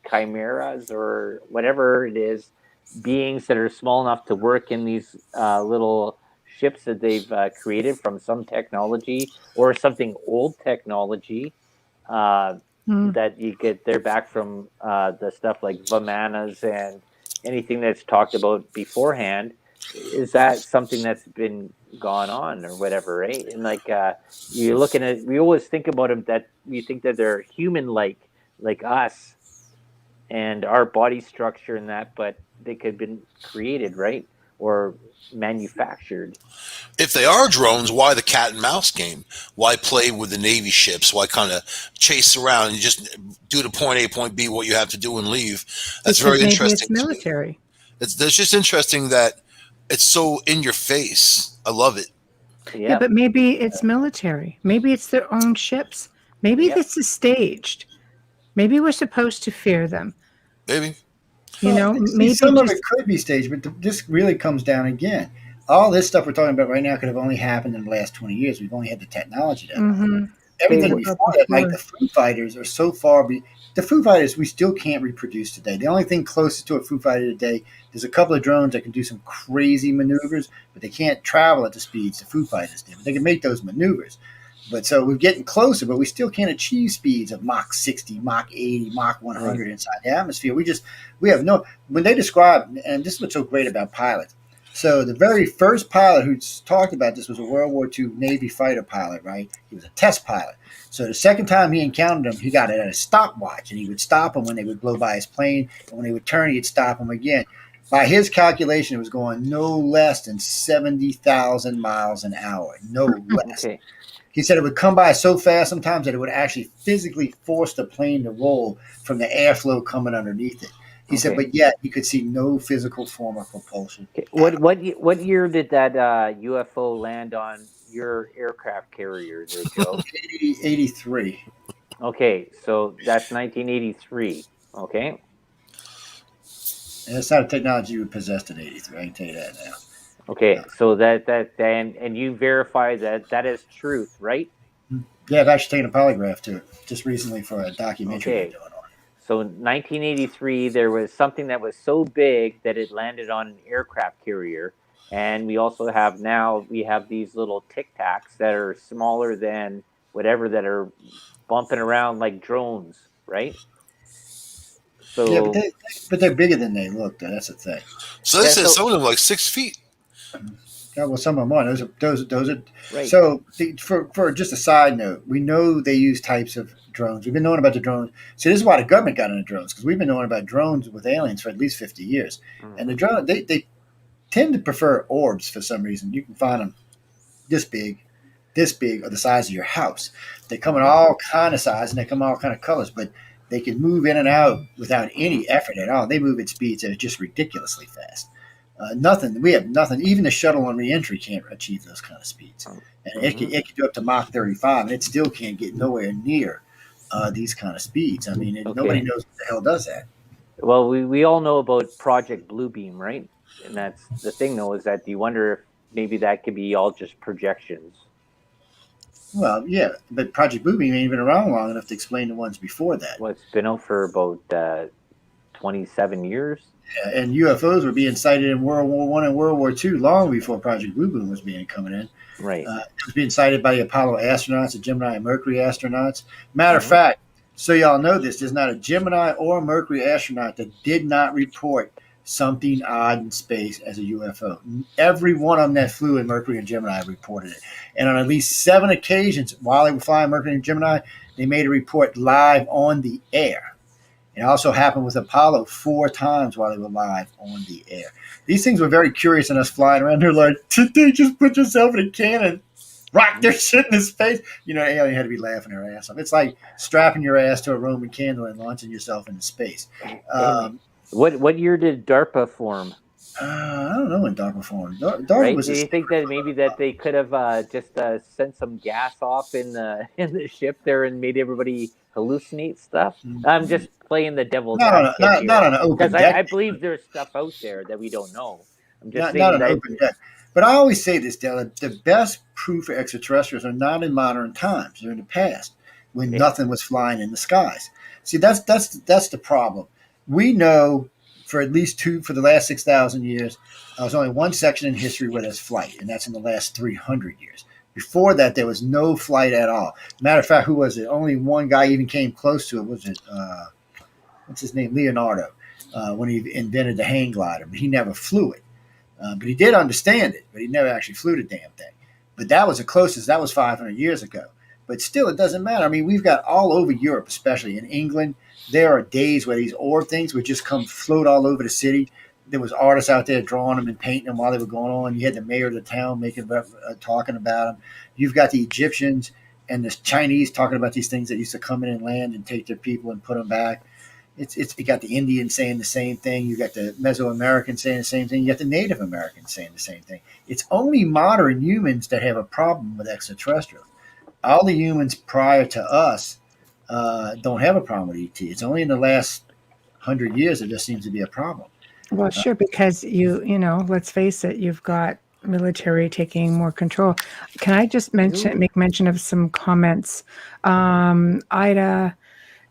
chimeras or whatever it is, beings that are small enough to work in these little ships that they've created from some technology or something old technology that you get there back from the stuff like Vimanas and anything that's talked about beforehand. Is that something that's been gone on or whatever, right? And like you're looking at, we always think about them that we think that they're human like us and our body structure and that, but they could have been created, right? or manufactured. If they are drones, why the cat and mouse game? Why play with the Navy ships? Why kind of chase around and just do to point A, point B what you have to do and leave? That's Because very maybe interesting it's to me. military. It's just interesting that it's so in your face. I love it. Yeah, but maybe it's military. Maybe it's their own ships. Maybe this is staged. Maybe we're supposed to fear them. Maybe. You know, maybe some of it could be staged, but this really comes down again. All this stuff we're talking about right now could have only happened in the last 20 years. We've only had the technology to everything before that, like the Foo Fighters, are so far. The Foo Fighters we still can't reproduce today. The only thing closest to a Foo Fighter today, there's a couple of drones that can do some crazy maneuvers, but they can't travel at the speeds the Foo Fighters did. But they can make those maneuvers. But so we're getting closer, but we still can't achieve speeds of Mach 60, Mach 80, Mach 100 inside the atmosphere. We have no, when they describe, and this is what's so great about pilots. So the very first pilot who talked about this was a World War II Navy fighter pilot, right? He was a test pilot. So the second time he encountered them, he got it at a stopwatch, and he would stop them when they would blow by his plane, and when they would turn, he'd stop them again. By his calculation, it was going no less than 70,000 miles an hour, no less. Okay. He said it would come by so fast sometimes that it would actually physically force the plane to roll from the airflow coming underneath it. He said, but yet you could see no physical form of propulsion. Okay. What year did that UFO land on your aircraft carrier there, Joe? 83. Okay, so that's 1983. Okay. And that's not a technology you possessed in 83. I can tell you that now. Okay, so and you verify that is truth, right? Yeah, I've actually taken a polygraph to it just recently for a documentary I'm doing on it. So in 1983, there was something that was so big that it landed on an aircraft carrier. And we also have these little Tic Tacs that are smaller than whatever, that are bumping around like drones, right? So yeah, but they're bigger than they look, though. That's the thing. So they said some of them like 6 feet. Yeah, well, some of them are. Those are right. So for just a side note, we know they use types of drones. We've been knowing about the drones. So this is why the government got into drones, because we've been knowing about drones with aliens for at least 50 years. And the drone, they tend to prefer orbs for some reason. You can find them this big, or the size of your house. They come in all kind of size, and they come in all kind of colors, but they can move in and out without any effort at all. They move at speeds that are just ridiculously fast. We have nothing. Even the shuttle on reentry can't achieve those kind of speeds. And it can do up to Mach 35, and it still can't get nowhere near these kind of speeds. I mean, nobody knows what the hell does that. Well, we all know about Project Bluebeam, right? And that's the thing, though, is that you wonder if maybe that could be all just projections. Well, yeah, but Project Bluebeam ain't been around long enough to explain the ones before that. Well, it's been out for about 27 years. Yeah, and UFOs were being sighted in World War I and World War II long before Project Bluebeam was coming in. Right. It was being sighted by the Apollo astronauts, the Gemini and Mercury astronauts. Matter of fact, so y'all know this, there's not a Gemini or Mercury astronaut that did not report something odd in space as a UFO. Every one of them that flew in Mercury and Gemini reported it. And on at least 7 occasions while they were flying Mercury and Gemini, they made a report live on the air. It also happened with Apollo 4 times while they were live on the air. These things were very curious, and us flying around there like, did they just put yourself in a cannon, rock their shit in space? You know, alien had to be laughing her ass off. It's like strapping your ass to a Roman candle and launching yourself into space. What year did DARPA form? I don't know when DARPA formed. Right? Do you think that maybe that they could have just sent some gas off in the ship there and made everybody hallucinate stuff? I'm just playing the devil's advocate not on an open deck. Because I believe there's stuff out there that we don't know. I'm just not on an open deck. But I always say this, Della, the best proof for extraterrestrials are not in modern times. They're in the past, when nothing was flying in the skies. See, that's the problem. We know for at least for the last 6,000 years, there's only one section in history where there's flight, and that's in the last 300 years. Before that, there was no flight at all. Matter of fact, who was it? Only one guy even came close to it. Was it, what's his name? Leonardo, when he invented the hang glider, but he never flew it. But he did understand it, but he never actually flew the damn thing. But that was the closest. That was 500 years ago. But still, it doesn't matter. I mean, we've got all over Europe, especially in England, there are days where these orb things would just come float all over the city. there was artists out there drawing them and painting them while they were going on. You had the mayor of the town talking about them. You've got the Egyptians and the Chinese talking about these things that used to come in and land and take their people and put them back. You got the Indians saying the same thing. You got the Mesoamericans saying the same thing. You got the Native Americans saying the same thing. It's only modern humans that have a problem with extraterrestrials. All the humans prior to us don't have a problem with ET. It's only in the last 100 years that there seems to be a problem. Well, sure, because you know, let's face it, you've got military taking more control. Can I just make mention of some comments? Ida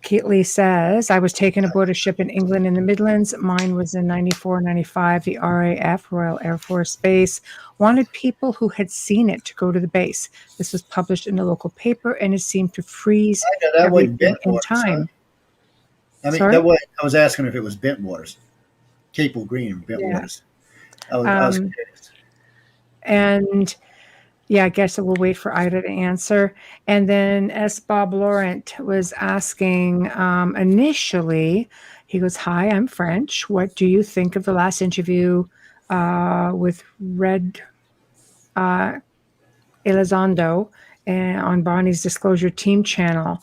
Keatley says, I was taken aboard a ship in England in the Midlands. Mine was in 94, 95. The RAF, Royal Air Force Base, wanted people who had seen it to go to the base. This was published in a local paper, and it seemed to freeze everything in time. I mean, I was asking if it was Bentwaters, Capel Green and Bentwaters. I was curious. And yeah, I guess we'll wait for Ida to answer. And then S. Bob Laurent was asking initially, he goes, hi, I'm French. What do you think of the last interview with Red Elizondo on Bonnie's Disclosure Team channel?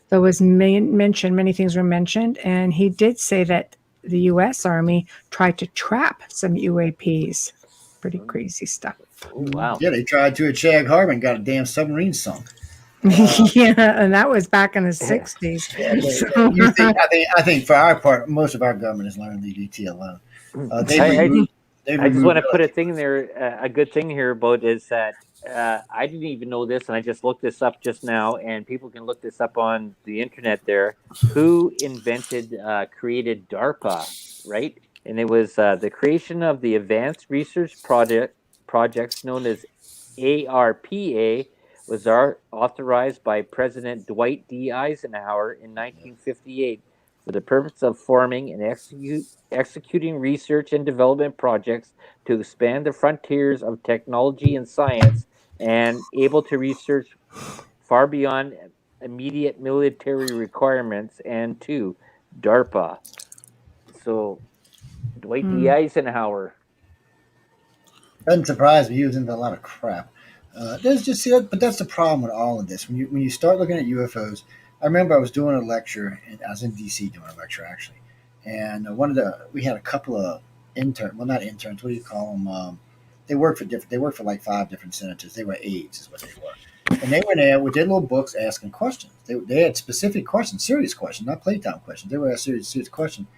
There was many things were mentioned, and he did say that the U.S. Army tried to trap some UAPs. Pretty crazy stuff. Oh, wow. Yeah, they tried to at Shag Harbor and got a damn submarine sunk. Yeah, and that was back in the 60s. I think for our part, most of our government has learned to leave ET alone. I just want to put a thing there. A good thing here about is that I didn't even know this, and I just looked this up just now, and people can look this up on the internet there. Who created DARPA, right? And it was the creation of the Advanced Research Projects known as ARPA was authorized by President Dwight D. Eisenhower in 1958 for the purpose of forming and executing research and development projects to expand the frontiers of technology and science and able to research far beyond immediate military requirements, and to DARPA. So Dwight D. Eisenhower. Doesn't surprise me. He was into a lot of crap. But that's the problem with all of this. When you start looking at UFOs, I remember I was doing a lecture, and I was in DC doing a lecture actually, and we had a couple of not interns. What do you call them? They worked for like 5 different senators. They were aides, is what they were, and they were there with their little books asking questions. They had specific questions, serious questions, not playtime questions. They were asking serious questions.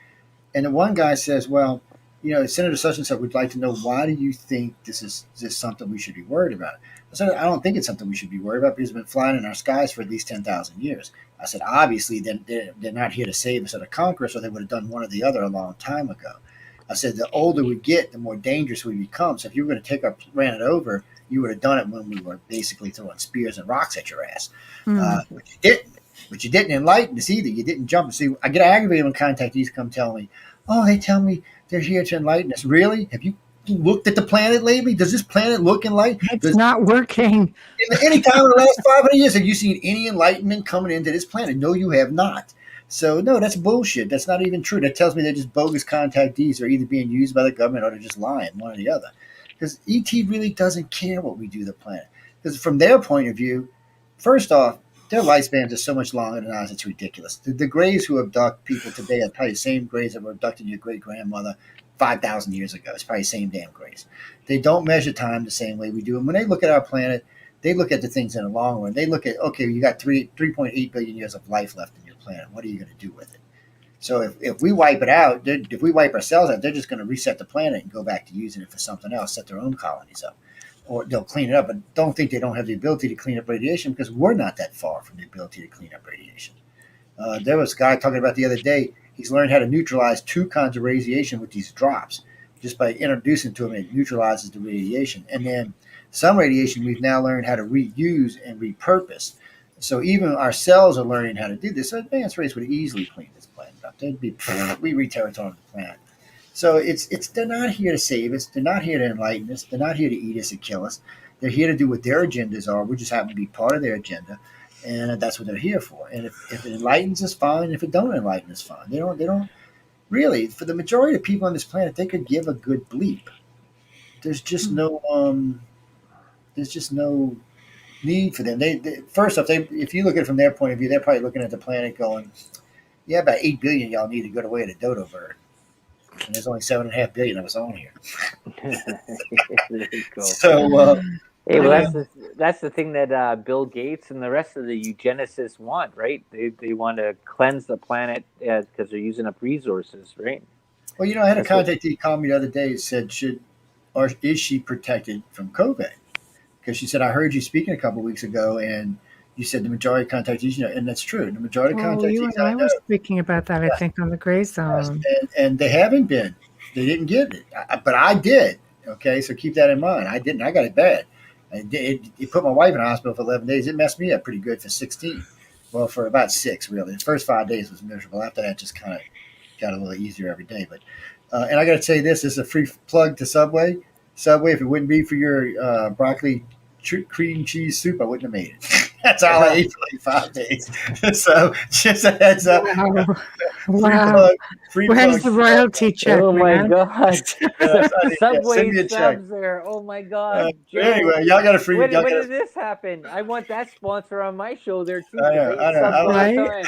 And the one guy says, well, Senator such and such would like to know, why do you think this is something we should be worried about? I said, I don't think it's something we should be worried about because we've been flying in our skies for at least 10,000 years. I said, obviously, they're not here to save us or to conquer us, or they would have done one or the other a long time ago. I said, the older we get, the more dangerous we become. So if you were going to take our planet over, you would have done it when we were basically throwing spears and rocks at your ass. But you didn't. But you didn't enlighten us either. You didn't jump. See, I get aggravated when contactees come tell me, oh, they tell me they're here to enlighten us. Really? Have you looked at the planet lately? Does this planet look enlightened? It's not working. Any time in the last 500 years, have you seen any enlightenment coming into this planet? No, you have not. So, no, that's bullshit. That's not even true. That tells me they're just bogus contactees. They're either being used by the government or they're just lying, one or the other. Because ET really doesn't care what we do to the planet. Because from their point of view, first off, their lifespans are so much longer than ours, it's ridiculous. The Greys who abduct people today are probably the same Greys that were abducting your great-grandmother 5,000 years ago. It's probably the same damn Greys. They don't measure time the same way we do. And when they look at our planet, they look at the things in the long run. They look at, okay, you got 3.8 billion years of life left in your planet. What are you going to do with it? So if we wipe it out, if we wipe ourselves out, they're just going to reset the planet and go back to using it for something else, set their own colonies up. Or they'll clean it up, but don't think they don't have the ability to clean up radiation, because we're not that far from the ability to clean up radiation. There was a guy talking about the other day, he's learned how to neutralize 2 kinds of radiation with these drops. Just by introducing to him, it neutralizes the radiation. And then some radiation we've now learned how to reuse and repurpose. So even our cells are learning how to do this. So advanced race would easily clean this planet up. We re-territorial the planet. So they're not here to save us. They're not here to enlighten us. They're not here to eat us and kill us. They're here to do what their agendas are. We just happen to be part of their agenda, and that's what they're here for. And if it enlightens us, fine. If it don't enlighten us, fine. They don't. really, for the majority of people on this planet, they could give a good bleep. There's just no need for them. They first off, if you look at it from their point of view, they're probably looking at the planet going, "Yeah, about 8 billion y'all need to go away to dodo bird, and there's only 7.5 billion of us on here." There you go. So, hey, well, that's the thing that Bill Gates and the rest of the eugenicists want, right? They want to cleanse the planet because they're using up resources, right? well, I had a contactee call me the other day and said, is she protected from COVID? Because she said, I heard you speaking a couple of weeks ago, and you said the majority of contactees, and that's true. The majority of contactees, you and I were speaking about that, I think, on the Gray Zone. And they haven't been. They didn't get it, but I did. Okay, so keep that in mind. I didn't. I got it bad. It put my wife in the hospital for 11 days. It messed me up pretty good for 16. Well, for about 6, really. The first 5 days was miserable. After that, just kind of got a little easier every day. But and I got to tell you this is a free plug to Subway. Subway, if it wouldn't be for your broccoli cream cheese soup, I wouldn't have made it. That's all I ate for like 5 days. So just a heads up. Wow. Where's the royalty check? Oh my God. Subway subs there. Oh my God. Anyway, y'all got a free. When did this happen? I want that sponsor on my show there too. I know.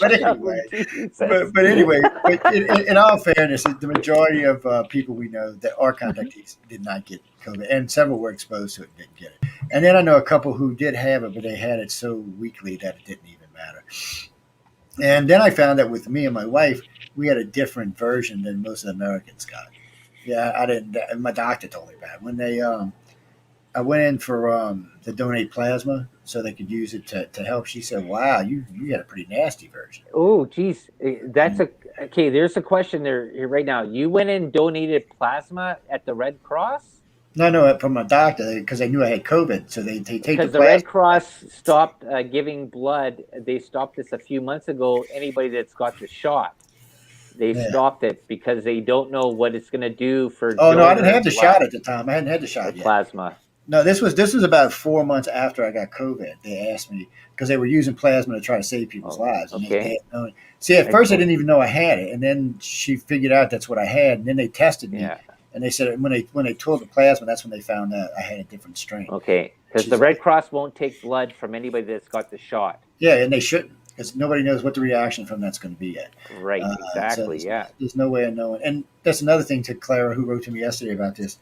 But anyway, in all fairness, the majority of people we know that are contactees did not get COVID, and several were exposed to it and didn't get it. And then I know a couple who did have it, but they had it so weakly that it didn't even matter. And then I found that with me and my wife, we had a different version than most of the Americans got. Yeah, I didn't. My doctor told me about it. When I went in for to donate plasma so they could use it to help. She said, "Wow, you got a pretty nasty version." Oh, geez, that's okay. There's a question there right now. You went in and donated plasma at the Red Cross? No, from my doctor because they knew I had COVID, so they take because the Red Cross stopped giving blood. They stopped this a few months ago. Anybody that's got the shot, they stopped it because they don't know what it's going to do for. Oh no, I didn't have the shot at the time. I hadn't had the shot yet. Plasma. No, this was about 4 months after I got COVID. They asked me because they were using plasma to try to save people's lives. Okay. See, at first I didn't even know I had it, and then she figured out that's what I had, and then they tested me. Yeah. And they said when they tore the plasma, that's when they found out I had a different strain. Okay, because the Red Cross won't take blood from anybody that's got the shot. Yeah, and they shouldn't, because nobody knows what the reaction from that's going to be yet. Right, exactly, so there's no way of knowing. And that's another thing to Clara, who wrote to me yesterday about this.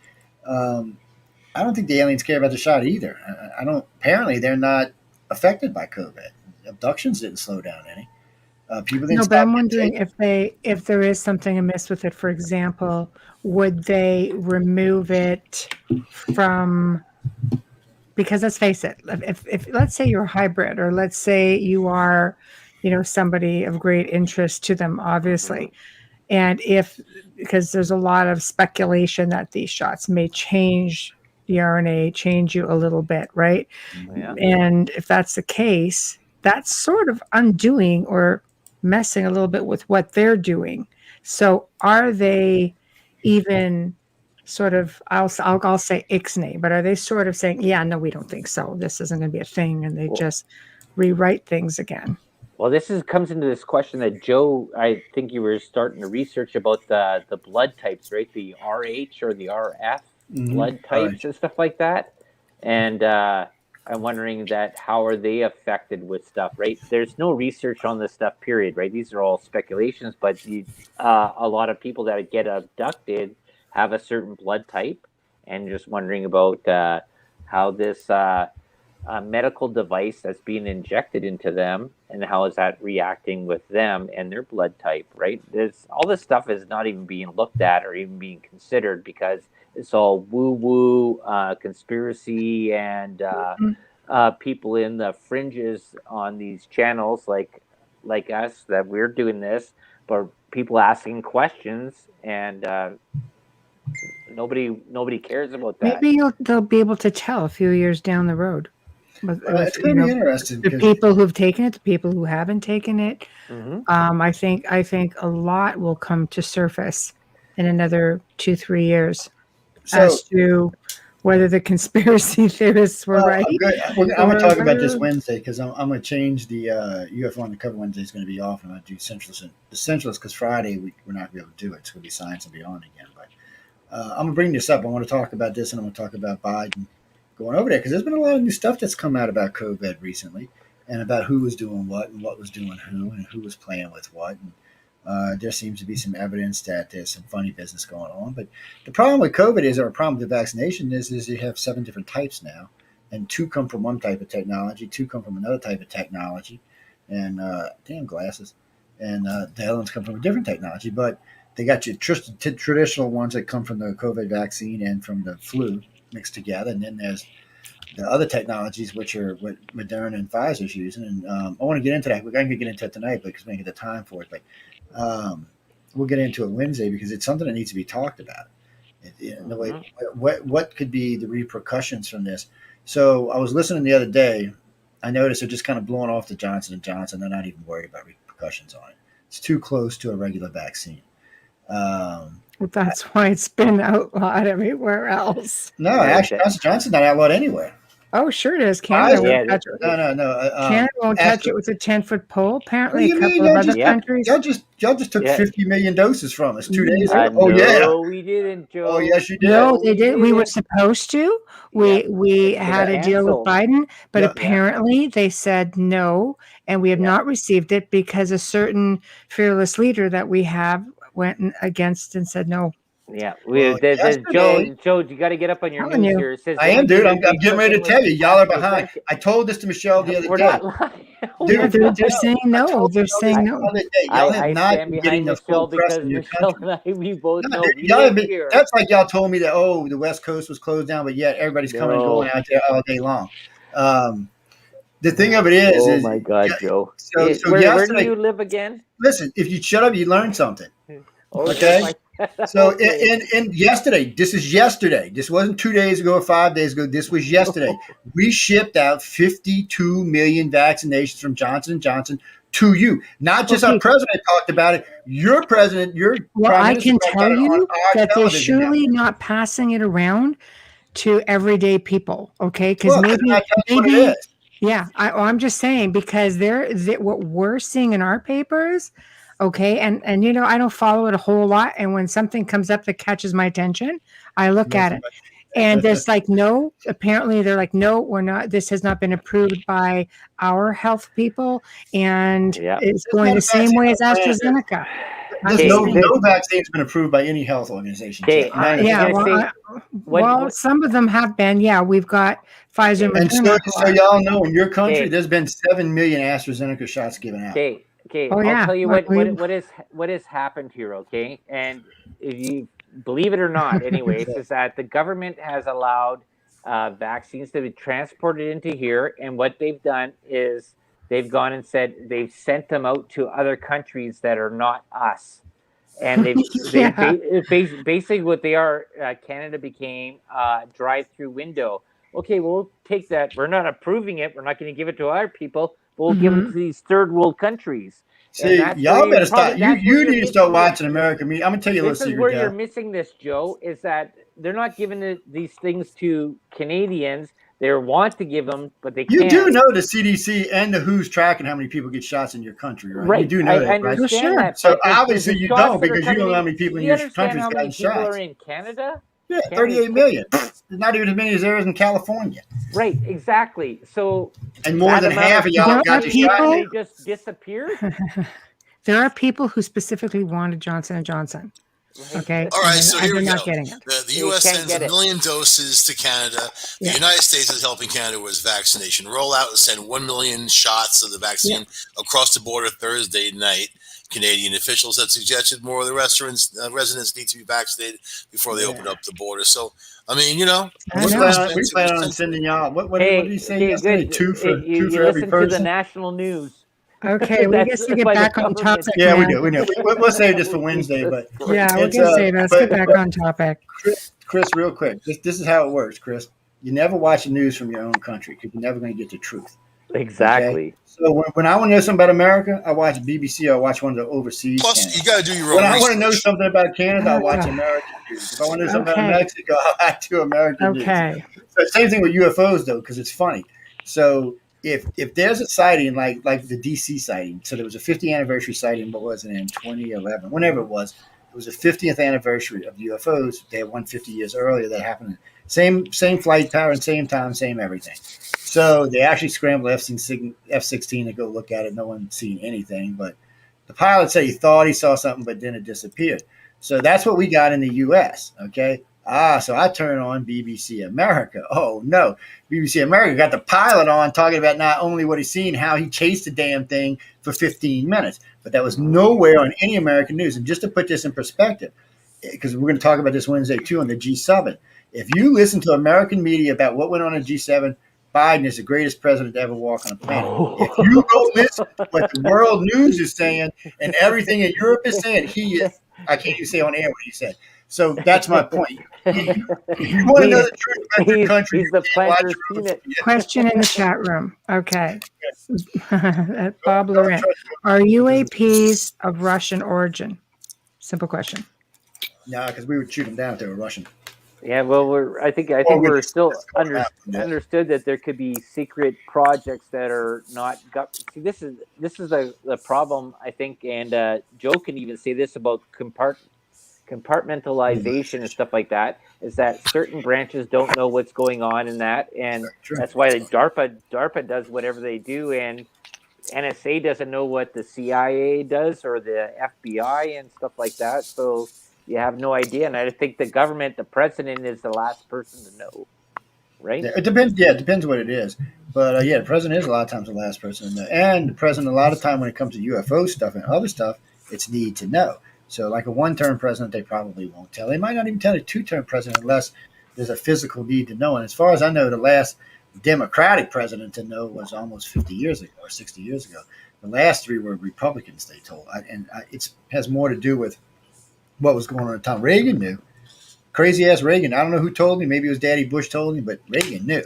I don't think the aliens care about the shot either. I don't. Apparently, they're not affected by COVID. Abductions didn't slow down any. People didn't. No, but I'm wondering if there is something amiss with it. For example, would they remove it from? Because let's face it, if let's say you're a hybrid, or let's say you are, somebody of great interest to them, obviously, and because there's a lot of speculation that these shots may change the RNA, change you a little bit, right? Yeah. And if that's the case, that's sort of undoing or messing a little bit with what they're doing. So are they even sort of, I'll say ixnay, but are they sort of saying, yeah, no, we don't think so. This isn't going to be a thing. And they just rewrite things again. Well, comes into this question that Joe, I think you were starting to research about the blood types, right? The RH or the RF blood types and stuff like that. And I'm wondering how are they affected with stuff, right? There's no research on this stuff, period, right? These are all speculations, but a lot of people that get abducted have a certain blood type, and just wondering about how this medical device that's being injected into them, and how is that reacting with them and their blood type, right? All this stuff is not even being looked at or even being considered because it's all woo-woo conspiracy and people in the fringes on these channels like us that we're doing this, but people asking questions and nobody cares about that. Maybe they'll be able to tell a few years down the road. It's going to be interesting. The people who've taken it, the people who haven't taken it. Mm-hmm. I think a lot will come to surface in another 2-3 years as to whether the conspiracy theorists were right. I'm going to talk about this Wednesday because I'm going to change the UFO on the cover. Wednesday is going to be off, and I'm going to do the Centralist because Friday we're not going to be able to do it. It's going to be Science and Beyond again. But I'm going to bring this up. I want to talk about this, and I'm going to talk about Biden going over there because there's been a lot of new stuff that's come out about COVID recently and about who was doing what and what was doing who and who was playing with what. And there seems to be some evidence that there's some funny business going on. But the problem with COVID or a problem with the vaccination is you have 7 different types now, and 2 come from one type of technology, 2 come from another type of technology, and damn glasses, and the other ones come from a different technology. But they got your traditional ones that come from the COVID vaccine and from the flu mixed together, and then there's the other technologies, which are what Moderna and Pfizer's using. And I want to get into that. We're going to get into it tonight because we don't get the time for it. But we'll get into it Wednesday because it's something that needs to be talked about. What could be the repercussions from this? So I was listening the other day. I noticed they're just kind of blowing off the Johnson & Johnson. They're not even worried about repercussions on it. It's too close to a regular vaccine. Well, that's why it's been outlawed everywhere else. No, actually, Johnson's not outlawed anywhere. Oh, sure it is. Canada won't touch it. No. Canada won't touch it with a 10-foot pole. Apparently, a couple of other countries. Y'all just took 50 million doses from us 2 days ago. No, we didn't, Joe. Oh, yes, you did. No, they did. We were supposed to. We had a deal with Biden, but apparently they said no, and we have not received it because a certain fearless leader that we have went against and said no. Yeah, Joe, you got to get up on your news here. It says, I am, dude. I'm getting ready to tell you. Y'all are behind. I told this to Michelle the other day. Dude, they're saying no. They're saying no. Y'all have not been getting the full press in your country. We both know. That's like y'all told me that, the West Coast was closed down, but yet everybody's coming and going out there all day long. The thing of it is, oh my God, Joe. So where do you live again? Listen, if you shut up, you learn something. Okay. So in yesterday, this is yesterday. This wasn't 2 days ago or 5 days ago. This was yesterday. We shipped out 52 million vaccinations from Johnson & Johnson to you. Not just our president talked about it. Your president, I can tell you that they're surely not passing it around to everyday people. Okay, because maybe. Yeah, I'm just saying because what we're seeing in our papers. Okay. And I don't follow it a whole lot. And when something comes up that catches my attention, I look at it. And there's apparently they're like, no, we're not. This has not been approved by our health people. And it's going the same way as AstraZeneca. No vaccine's been approved by any health organization. Some of them have been. Yeah, we've got Pfizer. And so y'all know in your country, there's been 7 million AstraZeneca shots given out. I'll tell you what has happened here, okay? And if you believe it or not, anyways, is that the government has allowed vaccines to be transported into here, and what they've done is they've gone and said they've sent them out to other countries that are not us. And basically what they are, Canada became a drive-through window. Okay, we'll take that. We're not approving it. We're not going to give it to our people. We'll give it to these third world countries. See, y'all better stop. You need to start watching American media. I'm going to tell you a little secret. This is where you're missing this, Joe, is that they're not giving these things to Canadians. They want to give them, but they can't. You do know the CDC and the WHO's tracking how many people get shots in your country, right? Right. You do know that, right? That, so obviously you don't because you don't know how many people in your country's gotten shots. People are in Canada? Yeah, 38 million. Not even as many as there is in California. Right, exactly. So, and more than half of y'all got your shot. They just disappeared. There are people who specifically wanted Johnson & Johnson. Okay. All right, so here we go. The U.S. sends 1 million doses to Canada. The United States is helping Canada with vaccination rollout and send 1 million shots of the vaccine across the border Thursday night. Canadian officials have suggested more of the residents need to be vaccinated before they open up the border. So, I mean, we plan on sending y'all. What did he say yesterday? Two for every person. Listen to the national news. Okay, we guess to get back on topic. Yeah, we do. We'll save this for Wednesday, but we're gonna save us. Get back on topic. Chris, real quick. This is how it works, Chris. You never watch the news from your own country because you're never going to get the truth. Exactly. Okay? So when I want to know something about America, I watch BBC or I watch one of the overseas Plus, channels. you got to do your When own I want to know research. something about Canada, I watch Uh, American news. If I want to know something about okay. Mexico, I do American news. Okay. So same thing with UFOs though, because it's funny. So if there's a sighting like the DC sighting, so there was a 50th anniversary sighting. What was it in 2011? Whenever it was the 50th anniversary of UFOs. They had one 50 years earlier. That happened. Same flight pattern, same time, same everything. So they actually scrambled F-16 to go look at it. No one seen anything, but the pilot said he thought he saw something, but then it disappeared. So that's what we got in the U.S. Okay. So I turn on BBC America. Oh no, BBC America got the pilot on talking about not only what he's seen, how he chased the damn thing for 15 minutes, but that was nowhere on any American news. And just to put this in perspective, because we're going to talk about this Wednesday too on the G7. If you listen to American media about what went on in G7, Biden is the greatest president to ever walk on the planet. If you go listen to what the world news is saying and everything in Europe is saying, he is, I can't even say on air what he said. So that's my point. If you want to know the truth about your country, he's you the can't watch planter's your peanut. Question in the chat room. Okay. Bob Don't Laurent, trust are UAPs of Russian origin? Simple question. No, because we would shoot them down if they were Russian. Yeah, well, I think we're still understood that there could be secret projects that are not See, this is the problem, I think, and Joe can even say this about compartmentalization and stuff like that. Is that certain branches don't know what's going on in that, and that's why DARPA does whatever they do, and NSA doesn't know what the CIA does or the FBI and stuff like that. So you have no idea. And I think the government, the president, is the last person to know, right? Yeah, it depends. Yeah, it depends what it is. But the president is a lot of times the last person to know. And the president, a lot of time when it comes to UFO stuff and other stuff, it's need to know. So, like a one-term president, they probably won't tell. They might not even tell a two-term president unless there's a physical need to know. And as far as I know, the last Democratic president to know was almost 50 years ago or 60 years ago. The last three were Republicans, they told. It has more to do with what was going on at the time. Reagan knew. Crazy ass Reagan. I don't know who told me. Maybe it was Daddy Bush told me, but Reagan knew.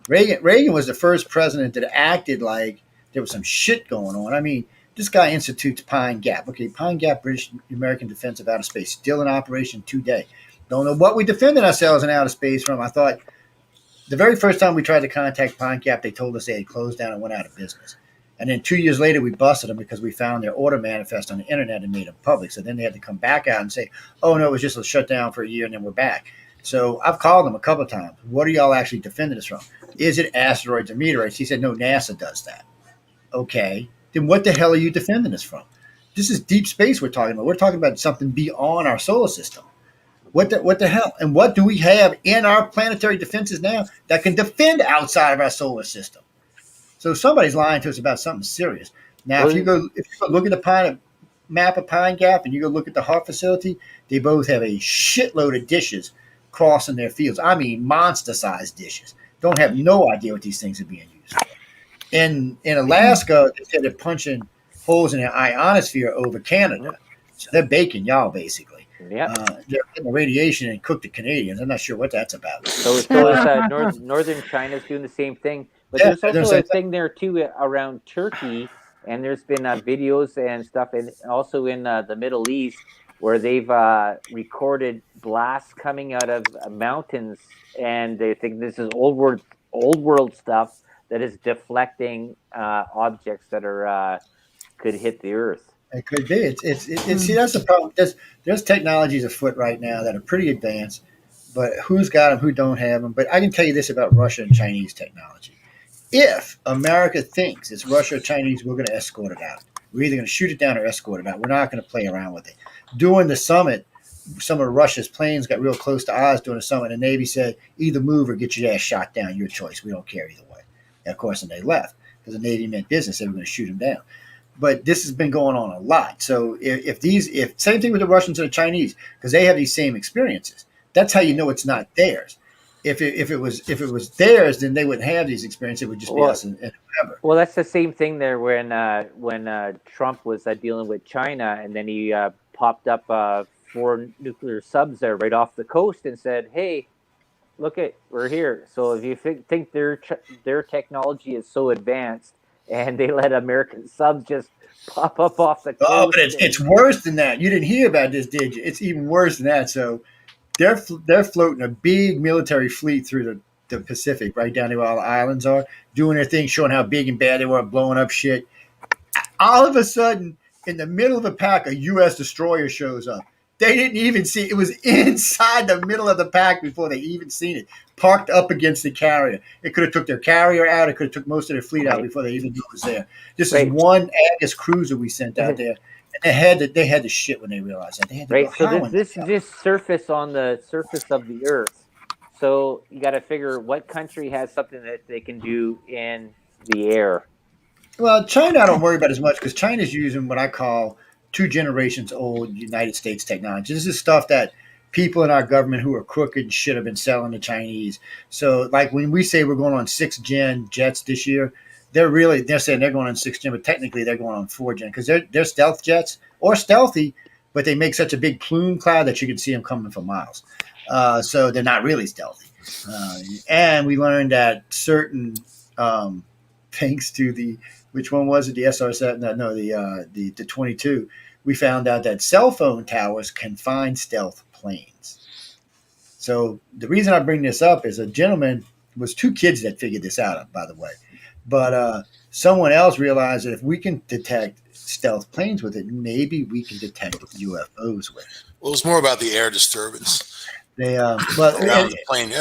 Reagan was the first president that acted like there was some shit going on. I mean, this guy institutes Pine Gap. Okay, Pine Gap, British American Defense of Outer Space, still in operation today. Don't know what we defended ourselves in outer space from. I thought the very first time we tried to contact Pine Gap, they told us they had closed down and went out of business. And then 2 years later, we busted them because we found their order manifest on the internet and made them public. So then they had to come back out and say, oh, no, it was just a shutdown for a year and then we're back. So I've called them a couple of times. What are y'all actually defending us from? Is it asteroids or meteorites? He said, no, NASA does that. Okay. Then what the hell are you defending us from? This is deep space we're talking about. We're talking about something beyond our solar system. What the hell? And what do we have in our planetary defenses now that can defend outside of our solar system? So somebody's lying to us about something serious. Now, if you go look at the map of Pine Gap and you go look at the Hart facility, they both have a shitload of dishes crossing their fields. I mean, monster-sized dishes. Don't have no idea what these things are being used for. In Alaska, they said they're punching holes in the ionosphere over Canada. So they're baking y'all, basically. Yeah. They're getting the radiation and cook the Canadians. I'm not sure what that's about. So is northern China's doing the same thing. But there's also a thing there, too, around Turkey. And there's been videos and stuff, and also in the Middle East, where they've recorded blasts coming out of mountains, and they think this is old world stuff that is deflecting objects that are could hit the Earth. It could be. It's see, that's the problem. There's technologies afoot right now that are pretty advanced, but who's got them, who don't have them. But I can tell you this about Russia and Chinese technology. If America thinks it's Russia or Chinese, we're going to escort it out. We're either going to shoot it down or escort it out. We're not going to play around with it. During the summit, some of Russia's planes got real close to ours during the summit. The Navy said, either move or get your ass shot down. Your choice. We don't care either way. And of course, and they left because the Navy meant business. They were going to shoot them down. But this has been going on a lot. So if same thing with the Russians and the Chinese, because they have these same experiences. That's how you know it's not theirs. If it was theirs, then they wouldn't have these experiences. It would just be us and whoever. Well, that's the same thing there when Trump was dealing with China, and then he popped up 4 nuclear subs there right off the coast and said, "Hey, look at, we're here. So if you think their technology is so advanced, and they let American subs just pop up off the Oh, coast, but it's worse than that. You didn't hear about this, did you? It's even worse than that. So they're floating a big military fleet through the Pacific, right down to where all the islands are, doing their thing, showing how big and bad they were, blowing up shit. All of a sudden, in the middle of the pack, a U.S. destroyer shows up. They didn't even see it. Was inside the middle of the pack before they even seen it, parked up against the carrier. It could have took their carrier out. It could have took most of their fleet out before they even knew it was there. This is one Agus cruiser we sent out there, and they had to shit when they realized that. They had to go, So this just surface on the surface of the Earth. So you got to figure what country has something that they can do in the air. Well, China, I don't worry about as much because China's using what I call 2 generations old United States technology. This is stuff that people in our government who are crooked and shit have been selling to Chinese. So, like when we say we're going on 6th-gen jets this year, they're saying they're going on 6th-gen, but technically they're going on 4th-gen because they're stealth jets or stealthy, but they make such a big plume cloud that you can see them coming for miles. So they're not really stealthy. And we learned that certain, thanks to the which one was it? The SR7? No, the 22. We found out that cell phone towers can find stealth planes. So the reason I bring this up is a gentleman was 2 kids that figured this out, by the way. But someone else realized that if we can detect stealth planes with it, maybe we can detect UFOs with it. Well, it's more about the air disturbance. They around the plane.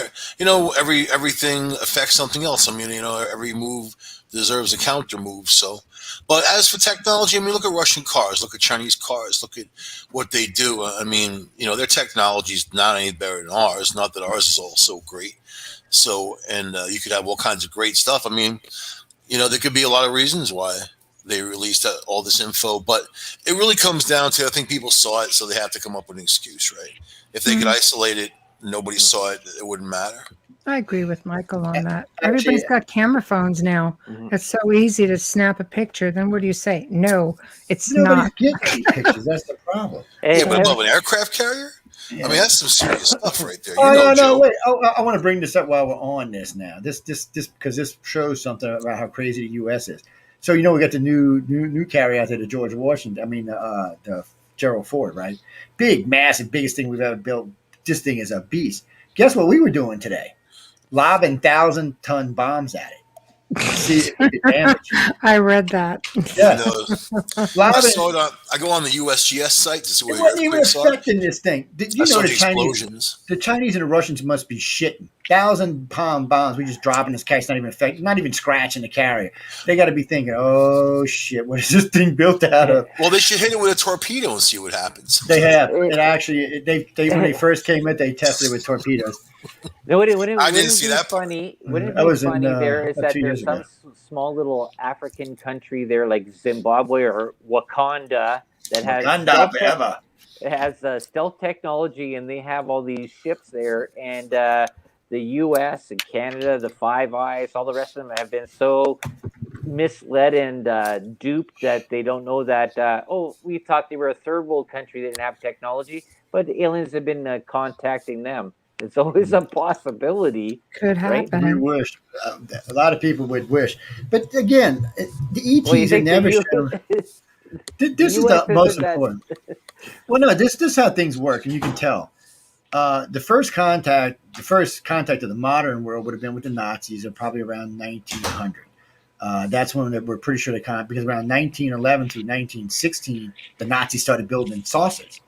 Everything affects something else. I mean, every move deserves a counter move. So, but as for technology, I mean, look at Russian cars, look at Chinese cars, look at what they do. I mean, their technology is not any better than ours. Not that ours is all so great. So, and you could have all kinds of great stuff. I mean, there could be a lot of reasons why they released all this info, but it really comes down to, I think people saw it, so they have to come up with an excuse, right? If they could isolate it, nobody saw it, it wouldn't matter. I agree with Michael on that. Everybody's got camera phones now. It's so easy to snap a picture. Then what do you say? No, it's not. Getting pictures. That's the problem. Yeah, but above an aircraft carrier? Yeah. I mean, that's some serious stuff right there. Wait. I want to bring this up while we're on this now. This because this shows something about how crazy the U.S. is. So we got the new carrier out there, the George Washington. I mean, the Gerald Ford, right? Big, massive, biggest thing we've ever built. This thing is a beast. Guess what we were doing today? Lobbing 1,000-ton bombs at it. See if we could damage it. I read that. Yeah. I go on the USGS site to see where it wasn't even affecting this thing. Did you know the explosions? The Chinese and the Russians must be shitting. 1,000-pound bombs we just drop in this case, not even scratching the carrier. They got to be thinking, oh shit, what is this thing built out of? Well, they should hit it with a torpedo and see what happens. They have. It actually, they when they first came in, they tested it with torpedos. No, I didn't see that funny. Wouldn't it be funny there is that there's some small little African country there, like Zimbabwe or Wakanda, that has stealth technology, and they have all these ships there, and the U.S. and Canada, the Five Eyes, all the rest of them have been so misled and duped that they don't know that. We thought they were a third world country that didn't have technology, but the aliens have been contacting them. It's always a possibility. Could happen. Right? We wish. A lot of people would wish. But again, the ETs are never shown. This is the most important. Well, no, this is how things work, and you can tell. The first contact of the modern world would have been with the Nazis, probably around 1900. That's when we're pretty sure because around 1911 through 1916, the Nazis started building saucers.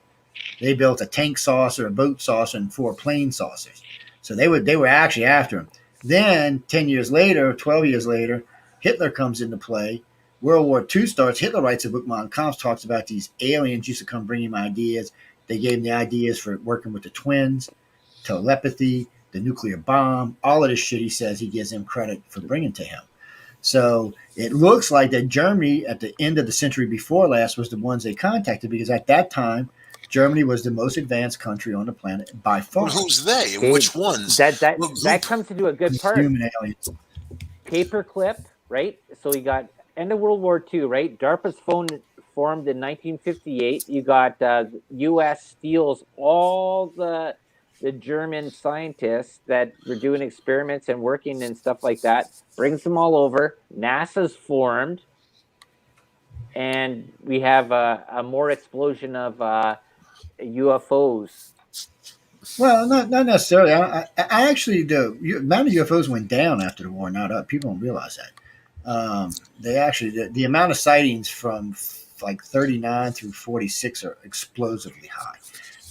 They built a tank saucer, a boat saucer, and 4 plane saucers. So they were actually after him. Then 10 years later, 12 years later, Hitler comes into play. World War II starts. Hitler writes a book, Mein Kampf, talks about these aliens used to come bring him ideas. They gave him the ideas for working with the twins, telepathy, the nuclear bomb, all of this shit he says he gives them credit for bringing to him. So it looks like that Germany at the end of the century before last was the ones they contacted, because at that time, Germany was the most advanced country on the planet by far. Well, who's they? And which ones? That comes into a good part. Human aliens. Paperclip, right? So you got end of World War II, right? DARPA's formed in 1958. You got U.S. steals all the the German scientists that were doing experiments and working and stuff like that, brings them all over. NASA's formed, and we have a more explosion of UFOs. Well, not necessarily. I actually, the amount of UFOs went down after the war, not up. People don't realize that. They actually, the amount of sightings from like 39 through 46 are explosively high.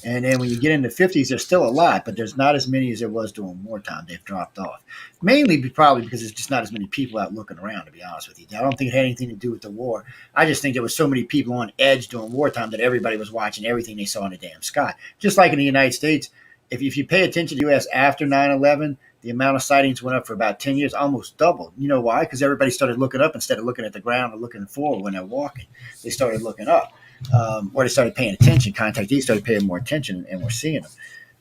And then when you get into the 50s, there's still a lot, but there's not as many as there was during wartime. They've dropped off. Mainly probably because there's just not as many people out looking around, to be honest with you. I don't think it had anything to do with the war. I just think there was so many people on edge during wartime that everybody was watching everything they saw in the damn sky. Just like in the United States, if you pay attention to the U.S. after 9/11, the amount of sightings went up for about 10 years, almost doubled. You know why? Because everybody started looking up instead of looking at the ground or looking forward when they're walking. They started looking up. Or they started paying attention. Contactees started paying more attention, and we're seeing them.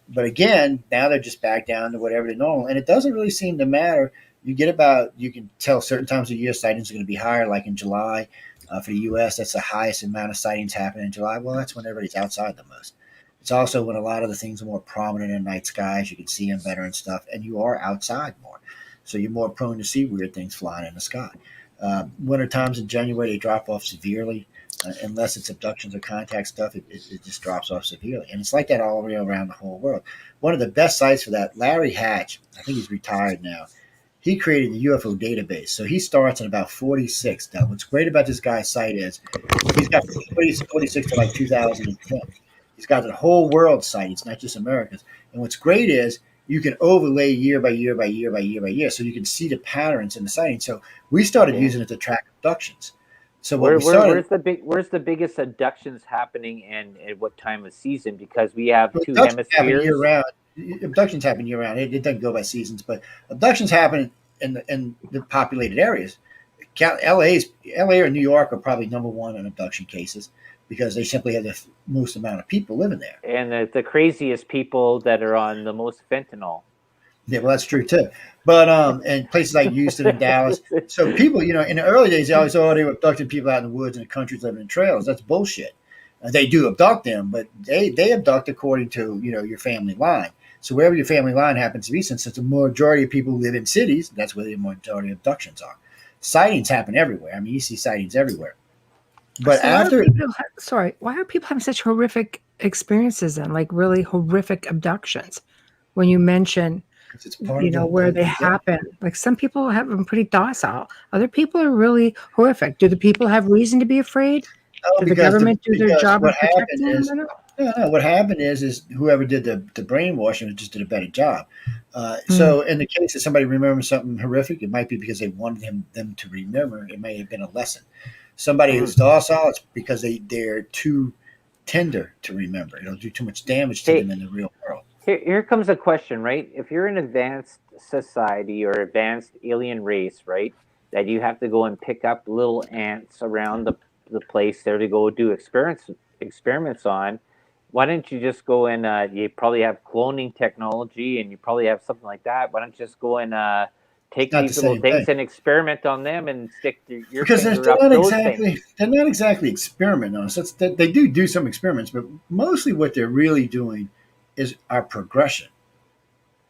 But again, now they're just back down to whatever they normal, and it doesn't really seem to matter. You can tell certain times of year sightings are going to be higher, like in July. For the U.S., that's the highest amount of sightings happening in July. Well, that's when everybody's outside the most. It's also when a lot of the things are more prominent in night skies. You can see them better and stuff, and you are outside more. So you're more prone to see weird things flying in the sky. Winter times in January, they drop off severely. Unless it's abductions or contact stuff, it just drops off severely. And it's like that all around the whole world. One of the best sites for that, Larry Hatch, I think he's retired now, he created the UFO database. So he starts in about 46. Now, what's great about this guy's site is he's got 46 to like 2010. He's got the whole world site. It's not just America's. And what's great is you can overlay year by year by year by year by year. So you can see the patterns in the sighting. So we started using it to track abductions. So where's the biggest abductions happening, and at what time of season? Because we have two hemispheres. Year round. Abductions happen year round. It doesn't go by seasons, but abductions happen in the populated areas. LA or New York are probably number one in abduction cases because they simply have the most amount of people living there. And the craziest people that are on the most fentanyl. Yeah, well, that's true too. But and places like Houston and Dallas. So people, in the early days, they always they were abducting people out in the woods and the countries living in trailers. That's bullshit. They do abduct them, but they abduct according to your family line. So wherever your family line happens to be, since the majority of people live in cities, that's where the majority of abductions are. Sightings happen everywhere. I mean, you see sightings everywhere. But why are people having such horrific experiences then, like really horrific abductions? When you mention where they happen. Like some people have been pretty docile. Other people are really horrific. Do the people have reason to be afraid? Did the government do their job of protecting them? No, what happened is whoever did the brainwashing just did a better job. So in the case that somebody remembers something horrific, it might be because they wanted them to remember. It may have been a lesson. Somebody who's docile, it's because they're too tender to remember. It'll do too much damage to them in the real world. Here comes a question, right? If you're an advanced society or advanced alien race, right, that you have to go and pick up little ants around the place there to go do experiments on, why don't you just go and you probably have cloning technology and you probably have something like that. Why don't you just go and take these little things and experiment on them and stick your finger up those things? They're not exactly experimenting on us. They do some experiments, but mostly what they're really doing is our progression.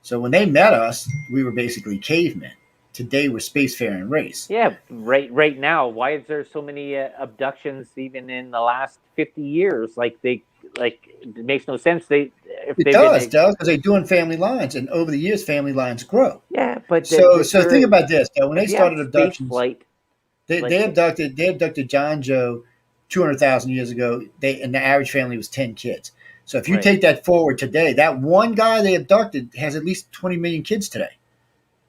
So when they met us, we were basically cavemen. Today we're spacefaring race. Yeah, right now. Why is there so many abductions even in the last 50 years? It makes no sense. It does because they're doing family lines, and over the years, family lines grow. Yeah, but so think about this. Though, when they started abductions, they abducted John Joe 200,000 years ago. And the average family was 10 kids. So if you take that forward today, that one guy they abducted has at least 20 million kids today.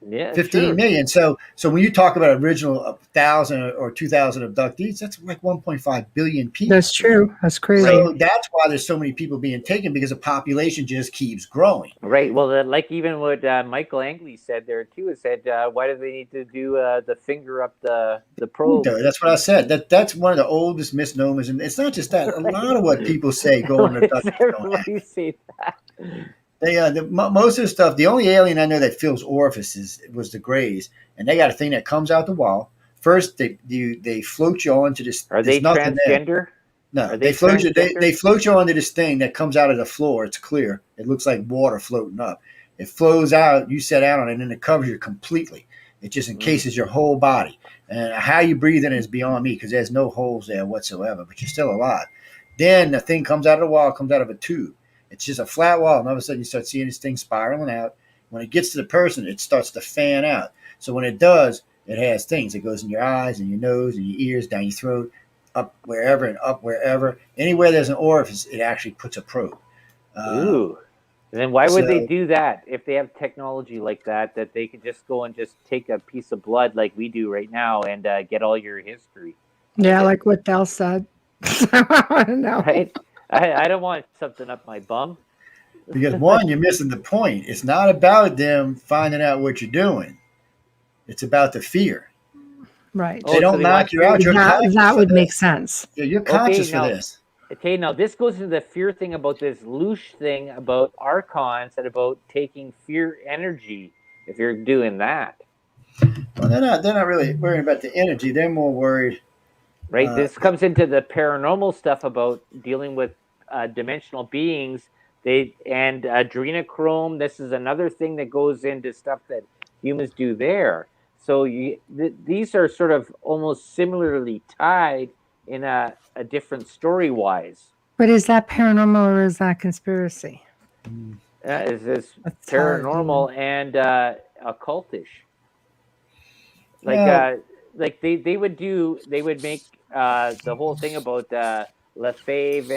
Yeah, 15 million. So when you talk about original 1,000 or 2,000 abductees, that's like 1.5 billion people. That's true. That's crazy. So that's why there's so many people being taken, because the population just keeps growing. Right. Well, like even what Michael Angley said there too, is said, why do they need to do the finger up the probe? That's what I said. That's one of the oldest misnomers, and it's not just that. A lot of what people say going to abductions don't happen. Say that. Most of the stuff, the only alien I know that fills orifices was the Greys, and they got a thing that comes out the wall. First, they float you onto this. Are they transgender? No, Are they float you. They transgender? float you onto this thing that comes out of the floor. It's clear. It looks like water floating up. It flows out. You set out on it, and it covers you completely. It just encases your whole body. And how you breathe in is beyond me because there's no holes there whatsoever. But you're still alive. Then the thing comes out of the wall. Comes out of a tube. It's just a flat wall, and all of a sudden you start seeing this thing spiraling out. When it gets to the person, it starts to fan out. So when it does, it has things. It goes in your eyes and your nose and your ears, down your throat, up wherever and up wherever. Anywhere there's an orifice, it actually puts a probe. Ooh. And then why would they so- do that if they have technology like that they could just go and just take a piece of blood like we do right now and get all your history? Yeah, like what Del said. I want to know. Right? I don't want something up my bum. Because one, you're missing the point. It's not about them finding out what you're doing. It's about the fear. Right. Oh, They don't so they knock want you out. You're That, conscious that for would this. make sense. Yeah, you're conscious now- for this. Okay, now this goes into the fear thing about this loosh thing about archons and about taking fear energy if you're doing that. Well, they're not really worried about the energy. They're more worried. Right? This comes into the paranormal stuff about dealing with dimensional beings. And adrenochrome. This is another thing that goes into stuff that humans do there. So these are sort of almost similarly tied in a different story wise. But is that paranormal or is that conspiracy? Is this That's hard, paranormal and occultish? Yeah. Like they would make the whole thing about Lefebvre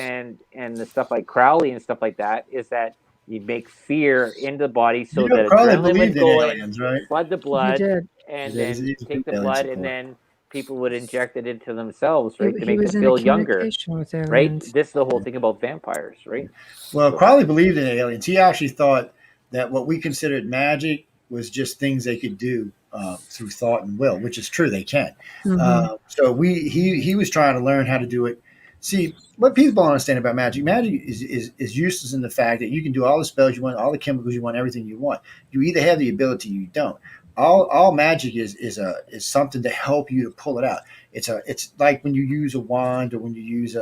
and the stuff like Crowley and stuff like that is that you make fear in the body so You know, that Crowley adrenaline would believed in go aliens, right? flood the He blood, did. and Yeah, then he's a take the big alien blood, supporter. and then people would inject it into themselves, right, to He make was them in feel younger, communication with right? aliens. This is the whole thing about vampires, right? Well, Crowley believed in aliens. He actually thought that what we considered magic was just things they could do through thought and will, which is true. They can. Mhm. So he was trying to learn how to do it. See, what people don't understand about magic, is useless in the fact that you can do all the spells you want, all the chemicals you want, everything you want. You either have the ability or you don't. All magic is something to help you to pull it out. It's like when you use a wand or when you use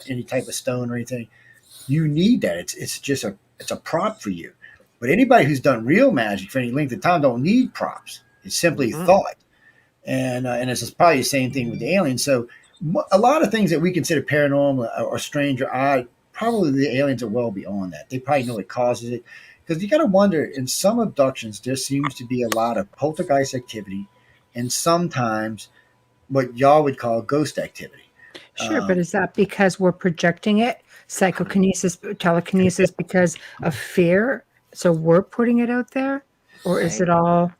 any type of stone or anything. You need that. It's just a prop for you. But anybody who's done real magic for any length of time don't need props. It's simply thought, and it's probably the same thing with the aliens. So a lot of things that we consider paranormal or strange or odd, probably the aliens are well beyond that. They probably know what causes it. Because you got to wonder, in some abductions, there seems to be a lot of poltergeist activity, and sometimes what y'all would call ghost activity. Sure, but is that because we're projecting it, psychokinesis, telekinesis, because of fear? So we're putting it out there, or is it all?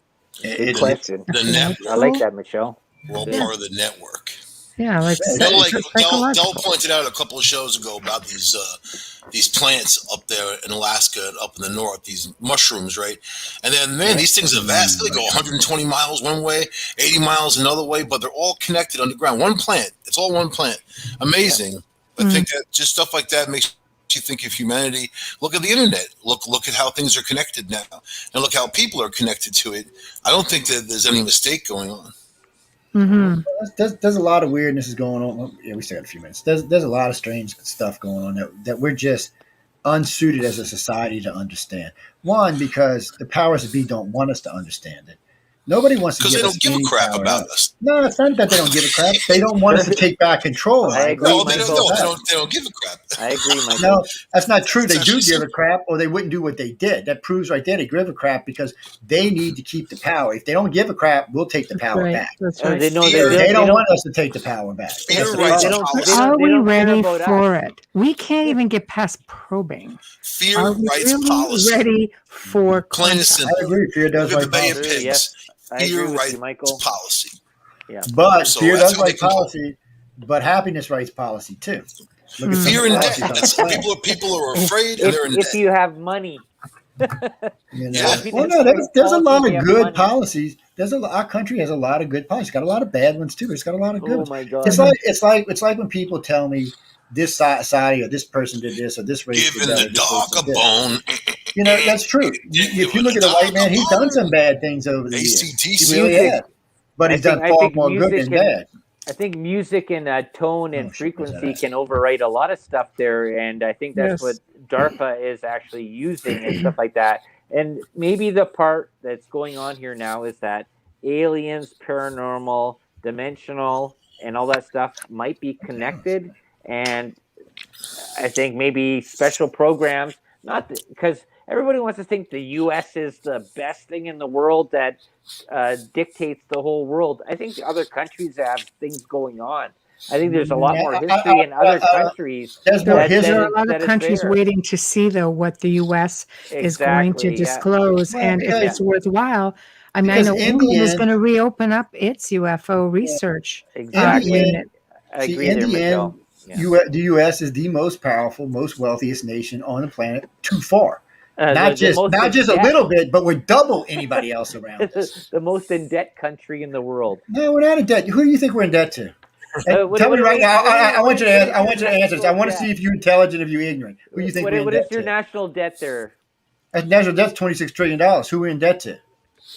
Good question. The network. I like that, Michelle. We're all part of the network. Yeah, like Del psychological. pointed out a couple of shows ago about these plants up there in Alaska and up in the north, these mushrooms, right? And then, man, these things are vast. They go 120 miles one way, 80 miles another way, but they're all connected underground. One plant. It's all one plant. Amazing. I think that just stuff like that makes you think of humanity. Look at the internet. Look at how things are connected now, and look how people are connected to it. I don't think that there's any mistake going on. Mm-hmm. There's a lot of weirdness going on. Yeah, we still got a few minutes. There's a lot of strange stuff going on that we're just unsuited as a society to understand. One, because the powers that be don't want us to understand it. Nobody wants to Because give they us don't give any a crap power about else. us. No, it's not that they don't give a crap. They don't want us to take back control. I agree, No, Michael. they don't give a crap. I agree, Michael. No, that's not true. They It's do actually give a crap, or they wouldn't do what they did. That proves right there they give a crap because they need to keep the power. If they don't give a crap, we'll take the power Right, back. that's Oh, right. they know They don't want us to take the power back. Fear, They rights, and don't- policy. they don't- Are we care ready about for us. it? We can't even get past probing. Fear, Are we rights, really policy. ready for Plain and contact? simple. I agree. Fear does Look at like the Bay of policy. Pigs. Yes, I agree Fear, with you, rights, Michael. policy. Yeah. But So fear that's does how they like control. policy, but happiness rights policy too. Look at some Fear of the and death. policies on the planet. People are afraid and they're in If debt. you have money. You know? Yeah. Well, no, there's a lot Policy, of they good have money. policies. Our country has a lot of good policies. It's got a lot of bad ones too. It's got a lot of good Oh ones. my God. It's like when people tell me this society or this person did this or this race did Giving that. the or this dog race a did that. bone. You know, that's true. If you look at a white man, he's done some bad things over the years. ACDC. He really Music. has. But he's done I far think more good music than and- bad. I think music and tone and frequency can overwrite a lot of stuff there, and I think that's what DARPA is actually using and stuff like that. And maybe the part that's going on here now is that aliens, paranormal, dimensional, and all that stuff might be connected. And I think maybe special programs, not because everybody wants to think the U.S. is the best thing in the world that dictates the whole world. I think other countries have things going on. I think there's a lot more history in other countries. There are a lot of countries waiting to see, though, what the U.S. is going to disclose. And if it's worthwhile, I mean, I know England is going to reopen up its UFO research unit. I agree there, Michelle. The U.S. is the most powerful, most wealthiest nation on the planet, too far. Not just a little bit, but we're double anybody else around us. The most in debt country in the world. No, we're not in debt. Who do you think we're in debt to? Tell me right now. I want you to answer. I want you to answer this. I want to see if you're intelligent, if you're ignorant. Who do you think we're in debt to? What is your national debt there? National debt's $26 trillion. Who are we in debt to?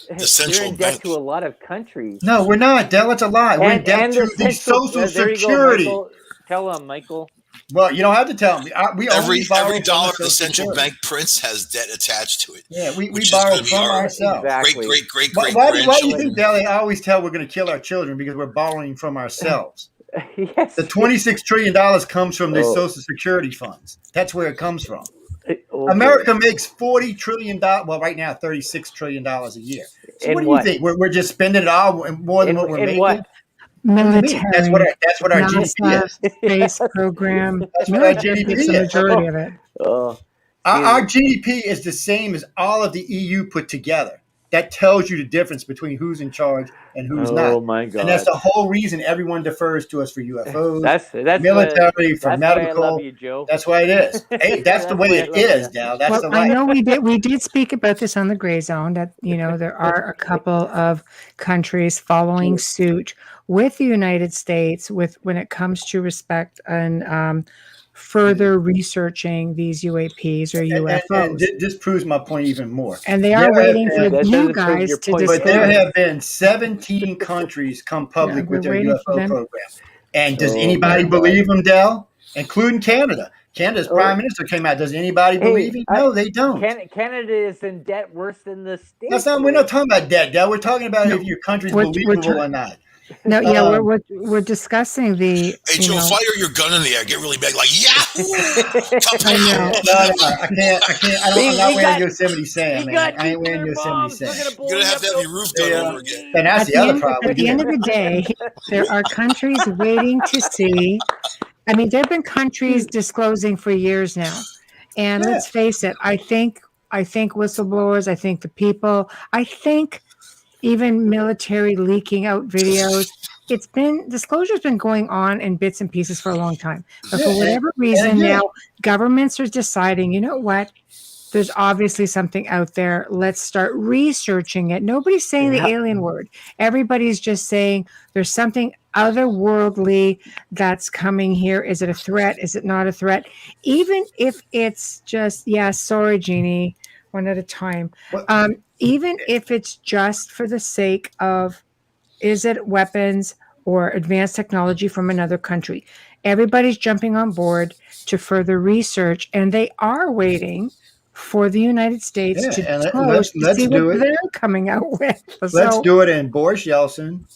The central You're in debt to a lot of countries. No, we're not. That's a lie. We're in debt to the Social Security. Go, Tell them, Michael. Well, you don't have to tell me. Every dollar the central bank prints has debt attached to it. Yeah, we borrow from ourselves. Exactly. Great. Why do you think they always tell we're going to kill our children because we're borrowing from ourselves? Yes. The $26 trillion comes from the Social Security funds. That's where it comes from. Okay. America makes $40 trillion. Well, right now, $36 trillion a year. So what do you think? We're just spending it all more than what we're making? What? Military. That's what our GDP is. Space program. That's what our GDP is. The majority of it. Our GDP is the same as all of the EU put together. That tells you the difference between who's in charge and who's not. Oh my God! And that's the whole reason everyone defers to us for UFOs. That's military, for medical. Why I love you, Joe. That's why it is. Hey, that's the way it is, Dal. That's the life. I know we did speak about this on the Gray Zone. That there are a couple of countries following suit with the United States when it comes to respect and further researching these UAPs or UFOs. And this proves my point even more. And they are waiting for you guys to discuss. But there have been 17 countries come public with their UFO program. And does anybody believe them, Del? Including Canada. Canada's prime minister came out. Does anybody believe him? No, they don't. Canada is in debt worse than the States. We're not talking about debt, Del. We're talking about if your country's believable or not. No, we're discussing the. Hey, Joe, fire your gun in the air. Get really big, like Yahoo! I can't. I'm not wearing Yosemite Sam, man. I ain't wearing Yosemite Sam. You're gonna have to have your roof done over again. And that's the other problem. At the end of the day, there are countries waiting to see. I mean, there have been countries disclosing for years now, and let's face it. I think whistleblowers. I think the people. I think. Even military leaking out videos. Disclosure's been going on in bits and pieces for a long time. But for whatever reason now, governments are deciding, you know what? There's obviously something out there. Let's start researching it. Nobody's saying the alien word. Everybody's just saying there's something otherworldly that's coming here. Is it a threat? Is it not a threat? Even if it's just, sorry, Jeannie, one at a time. Even if it's just for the sake of, is it weapons or advanced technology from another country? Everybody's jumping on board to further research, and they are waiting for the United States to see what they're coming out with. Let's do it in Boris Yeltsin,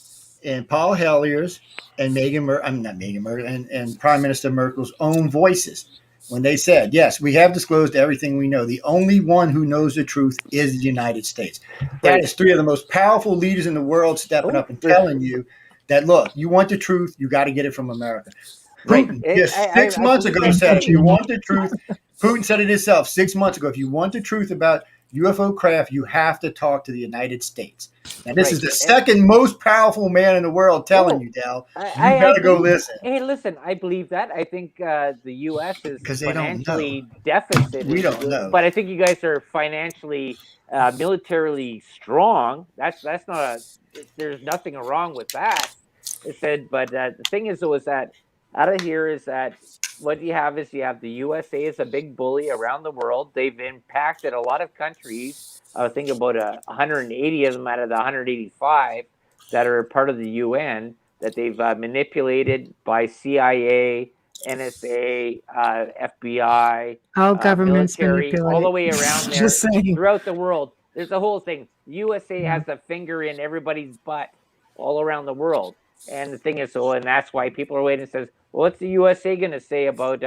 and Paul Hellier's, and and Prime Minister Merkel's own voices. When they said, yes, we have disclosed everything we know. The only one who knows the truth is the United States. That is three of the most powerful leaders in the world stepping up and telling you that, look, you want the truth, you got to get it from America. Putin, just 6 months ago, said, if you want the truth, Putin said it himself 6 months ago, if you want the truth about UFO craft, you have to talk to the United States. And this is the second most powerful man in the world telling you, Del. You got to go listen. Hey, listen, I believe that. I think the U.S. is financially deficit. We don't know. But I think you guys are financially, militarily strong. That's not there's nothing wrong with that. It said, but the thing is, though, is that out of here is that what you have the USA is a big bully around the world. They've impacted a lot of countries. I think about 180 of them out of the 185 that are part of the UN. that they've manipulated by CIA, NSA, FBI, All governments military, manipulate. all the way around there Just saying. throughout the world. There's a whole thing. USA has a finger in everybody's butt all around the world. And the thing is, and that's why people are waiting and says, well, what's the USA going to say about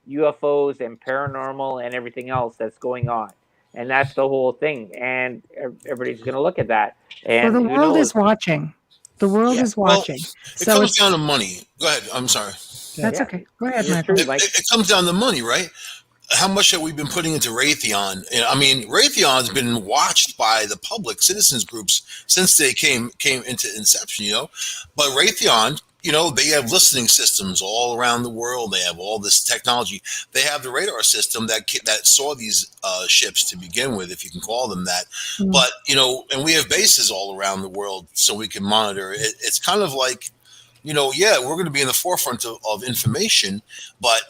UFOs and paranormal and everything else that's going on? And that's the whole thing. And everybody's going to look at that. And well, the world is watching. The world is watching. It comes down to money. Go ahead. I'm sorry. That's okay. Go ahead, Michael. It comes down to money, right? How much have we been putting into Raytheon? I mean, Raytheon's been watched by the public, citizens groups, since they came into inception, But Raytheon, they have listening systems all around the world. They have all this technology. They have the radar system that saw these ships to begin with, if you can call them that. Mm-hmm. But, and we have bases all around the world so we can monitor. It's kind of like, we're going to be in the forefront of information, but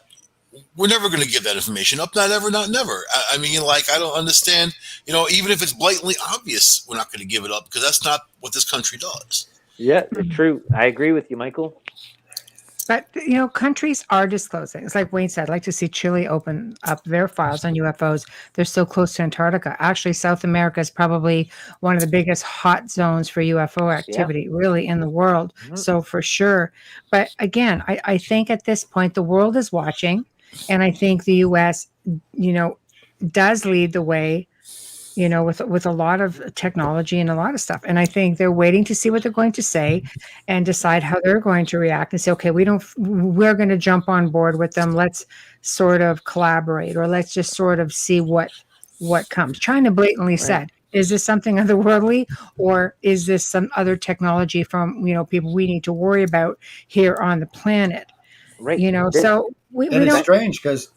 we're never going to give that information up. Not ever, not never. I mean, I don't understand, even if it's blatantly obvious, we're not going to give it up because that's not what this country does. Yeah, true. I agree with you, Michael. But, countries are disclosing. It's like Wayne said, I'd like to see Chile open up their files on UFOs. They're so close to Antarctica. Actually, South America is probably one of the biggest hot zones for UFO activity, really, in the world. Mm-hmm. So for sure. But again, I think at this point, the world is watching. And I think the U.S., does lead the way, with a lot of technology and a lot of stuff. And I think they're waiting to see what they're going to say and decide how they're going to react and say, okay, we're going to jump on board with them. Let's sort of collaborate, or let's just sort of see what comes. China blatantly said, is this something otherworldly, or is this some other technology from, people we need to worry about here on the planet? Right. So it's strange because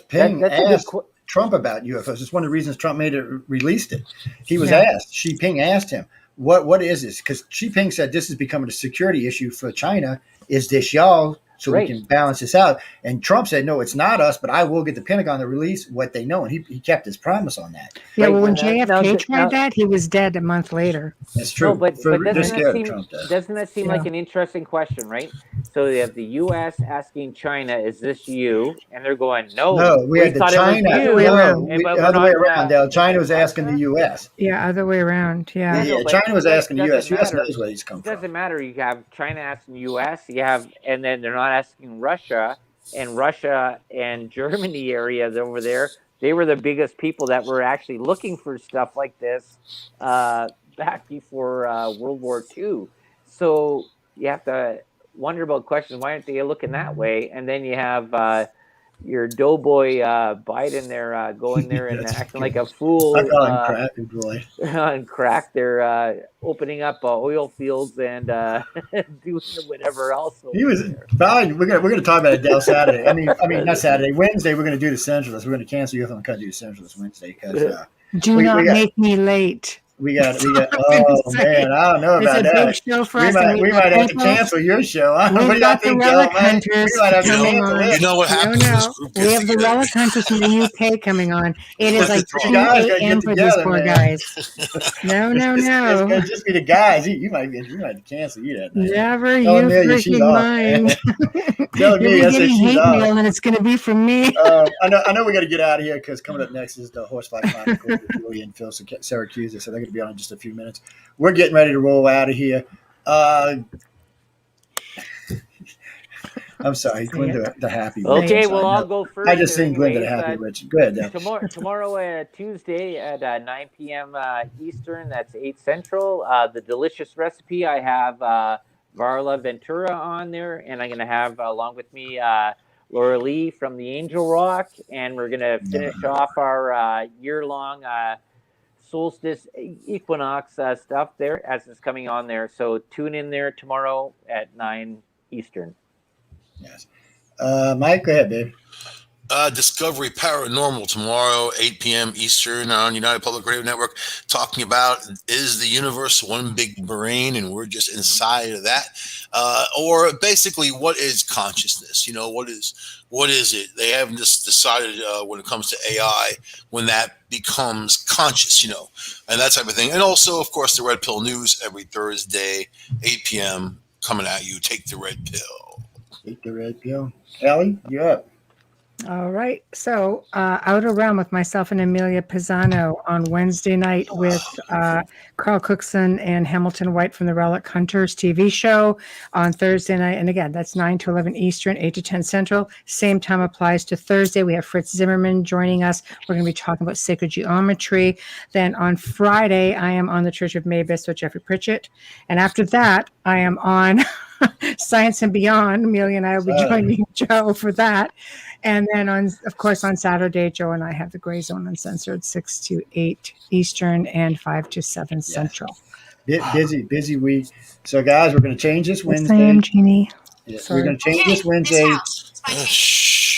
Ping asked Trump about UFOs. It's one of the reasons Trump released it. He was asked, Xi Jinping asked him, what is this? Because Xi Jinping said this is becoming a security issue for China. Is this y'all? So we can balance this out. And Trump said, no, it's not us, but I will get the Pentagon to release what they know. And he kept his promise on that. Yeah, well, when JFK tried that, he was dead a month later. That's true. No, but doesn't that seem like an interesting question, right? So you have the U.S. asking China, is this you? And they're going, no, we had China. Other way around. China was asking the U.S. Yeah, other way around. Yeah, China was asking the U.S. U.S. knows where he's come from. It doesn't matter. You have China asking the U.S. And then they're not asking Russia, and Germany area over there. They were the biggest people that were actually looking for stuff like this back before World War II. So you have to wonder about questions. Why aren't they looking that way? And then you have your doughboy Biden there going there and acting like a fool. I call him crack, boy. On crack, they're opening up oil fields and doing whatever else. He was Biden. We're gonna talk about it Saturday. I mean not Saturday. Wednesday we're gonna do the Centralists. We're gonna cancel UFO and cut do the Centralists Wednesday because do not make me late. We got. Oh man, I don't know about that. Big show for us. We might have to cancel your show. What do y'all think, Joe? We might have to cancel it. You know what happens? We have the relic hunters from the UK coming on. It is like 2 a.m. for these poor guys. No. It's gonna just be the guys. You might have to cancel you that night. Never you freaking mind. You'll be getting hate mail, and it's gonna be from me. I know we got to get out of here because coming up next is the Horsefly Chronicles with Julie and Phil Syracuse. So they're going to be on in just a few minutes. We're getting ready to roll out of here. I'm sorry, Glenda the Happy. Okay, well, I'll go first. I just seen Glenda the Happy Rich. Go ahead, Deb. Tomorrow, Tuesday at 9 p.m. Eastern, that's 8 Central. The delicious recipe, I have Varla Ventura on there, and I'm going to have, along with me, Laura Lee from the Angel Rock, and we're going to finish off our year-long solstice equinox stuff there as it's coming on there. So tune in there tomorrow at 9 Eastern. Yes. Mike, go ahead, babe. Discovery Paranormal tomorrow, 8 p.m. Eastern on United Public Radio Network, talking about, is the universe one big brain and we're just inside of that? Or basically, what is consciousness? What is it? They haven't just decided when it comes to AI, when that becomes conscious, and that type of thing. And also, of course, the Red Pill News every Thursday, 8 p.m. coming at you. Take the red pill. Take the red pill. Allie, you're up. All right. So, Outer Realm with myself and Amelia Pisano on Wednesday night with Carl Cookson and Hamilton White from the Relic Hunters TV show on Thursday night. And again, that's 9 to 11 Eastern, 8 to 10 Central. Same time applies to Thursday. We have Fritz Zimmerman joining us. We're going to be talking about sacred geometry. Then on Friday, I am on the Church of Mavis with Jeffrey Pritchett. And after that, I am on Science and Beyond. Amelia and I will be joining Joe for that. And then, of course, on Saturday, Joe and I have the Gray Zone Uncensored, 6 to 8 Eastern and 5 to 7 Central. Busy week. So, guys, we're going to change this Wednesday. Yes, I am, Jeannie. Yeah, we're going to change this Wednesday.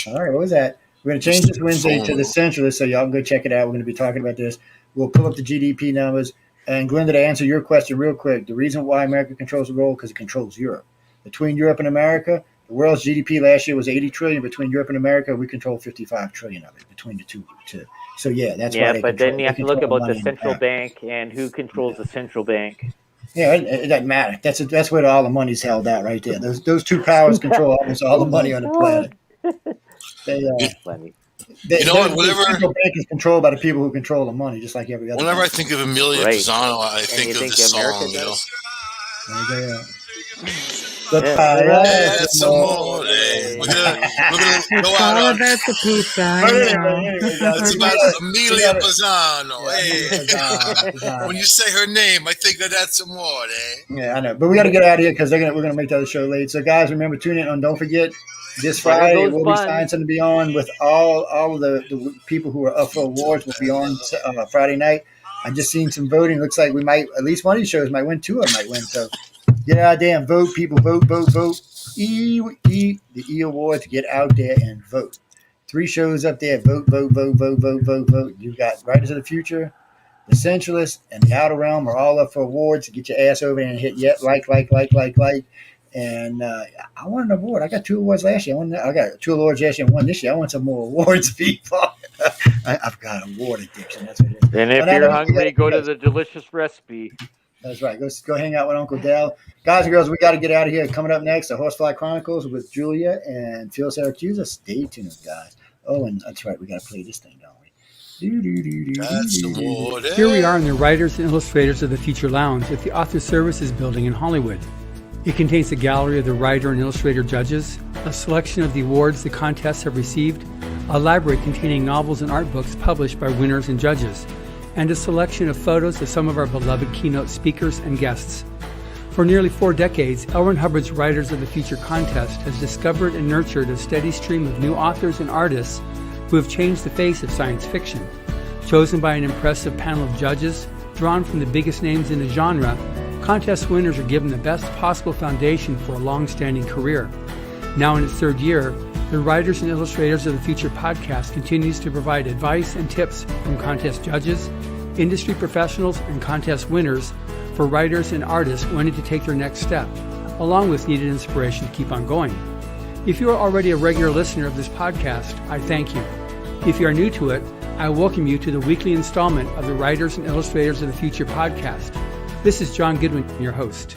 All right, what was that? We're going to change this Wednesday to the Centralist, so y'all can go check it out. We're going to be talking about this. We'll pull up the GDP numbers. And, Glenda, to answer your question real quick, the reason why America controls the world because it controls Europe. Between Europe and America, the world's GDP last year was 80 trillion. Between Europe and America, we control 55 trillion of it between the two. So yeah, that's why. Yeah, but then you have to look about the central bank and who controls the central bank. Yeah, it doesn't matter. That's where all the money's held out right there. Those two powers control almost all the money on the planet. Whenever the central bank is controlled by the people who control the money, just like every other. Whenever I think of Amelia Pisano, I think of this song. We're gonna go it's all about the pizza. It's about Amelia Pisano. When you say her name, I think of that some more. Yeah, I know, but we got to get out of here because we're gonna make the other show late. So, guys, remember, tune in on. Don't forget, this Friday we'll be Science and Beyond with all of the people who are up for awards. Will be on Friday night. I just seen some voting. Looks like we might at least one of these shows might win. Two of them might win. So. Get out there and vote, people. Vote. The E Awards. Get out there and vote. 3 shows up there. Vote. You got Writers of the Future, The Centralist, and The Outer Realm are all up for awards. Get your ass over there and hit like. And I want an award. I got 2 awards last year. I got 2 awards last year and 1 this year. I want some more awards, people. I've got award addiction. That's what it is. And if you're hungry, go to the delicious recipe. That's right. Go hang out with Uncle Dell. Guys and girls, we got to get out of here. Coming up next, the Horsefly Chronicles with Julia and Phil Syracuse. Stay tuned, guys. Oh, and that's right. We got to play this thing, don't we? Here we are in the Writers and Illustrators of the Future Lounge at the Author Services Building in Hollywood. It contains a gallery of the writer and illustrator judges, a selection of the awards the contests have received, a library containing novels and art books published by winners and judges, and a selection of photos of some of our beloved keynote speakers and guests. For nearly 4 decades, L. Ron Hubbard's Writers of the Future contest has discovered and nurtured a steady stream of new authors and artists who have changed the face of science fiction. Chosen by an impressive panel of judges, drawn from the biggest names in the genre, contest winners are given the best possible foundation for a long-standing career. Now in its 3rd year, the Writers and Illustrators of the Future podcast continues to provide advice and tips from contest judges, industry professionals, and contest winners for writers and artists wanting to take their next step, along with needed inspiration to keep on going. If you are already a regular listener of this podcast, I thank you. If you are new to it, I welcome you to the weekly installment of the Writers and Illustrators of the Future podcast. This is John Goodwin, your host.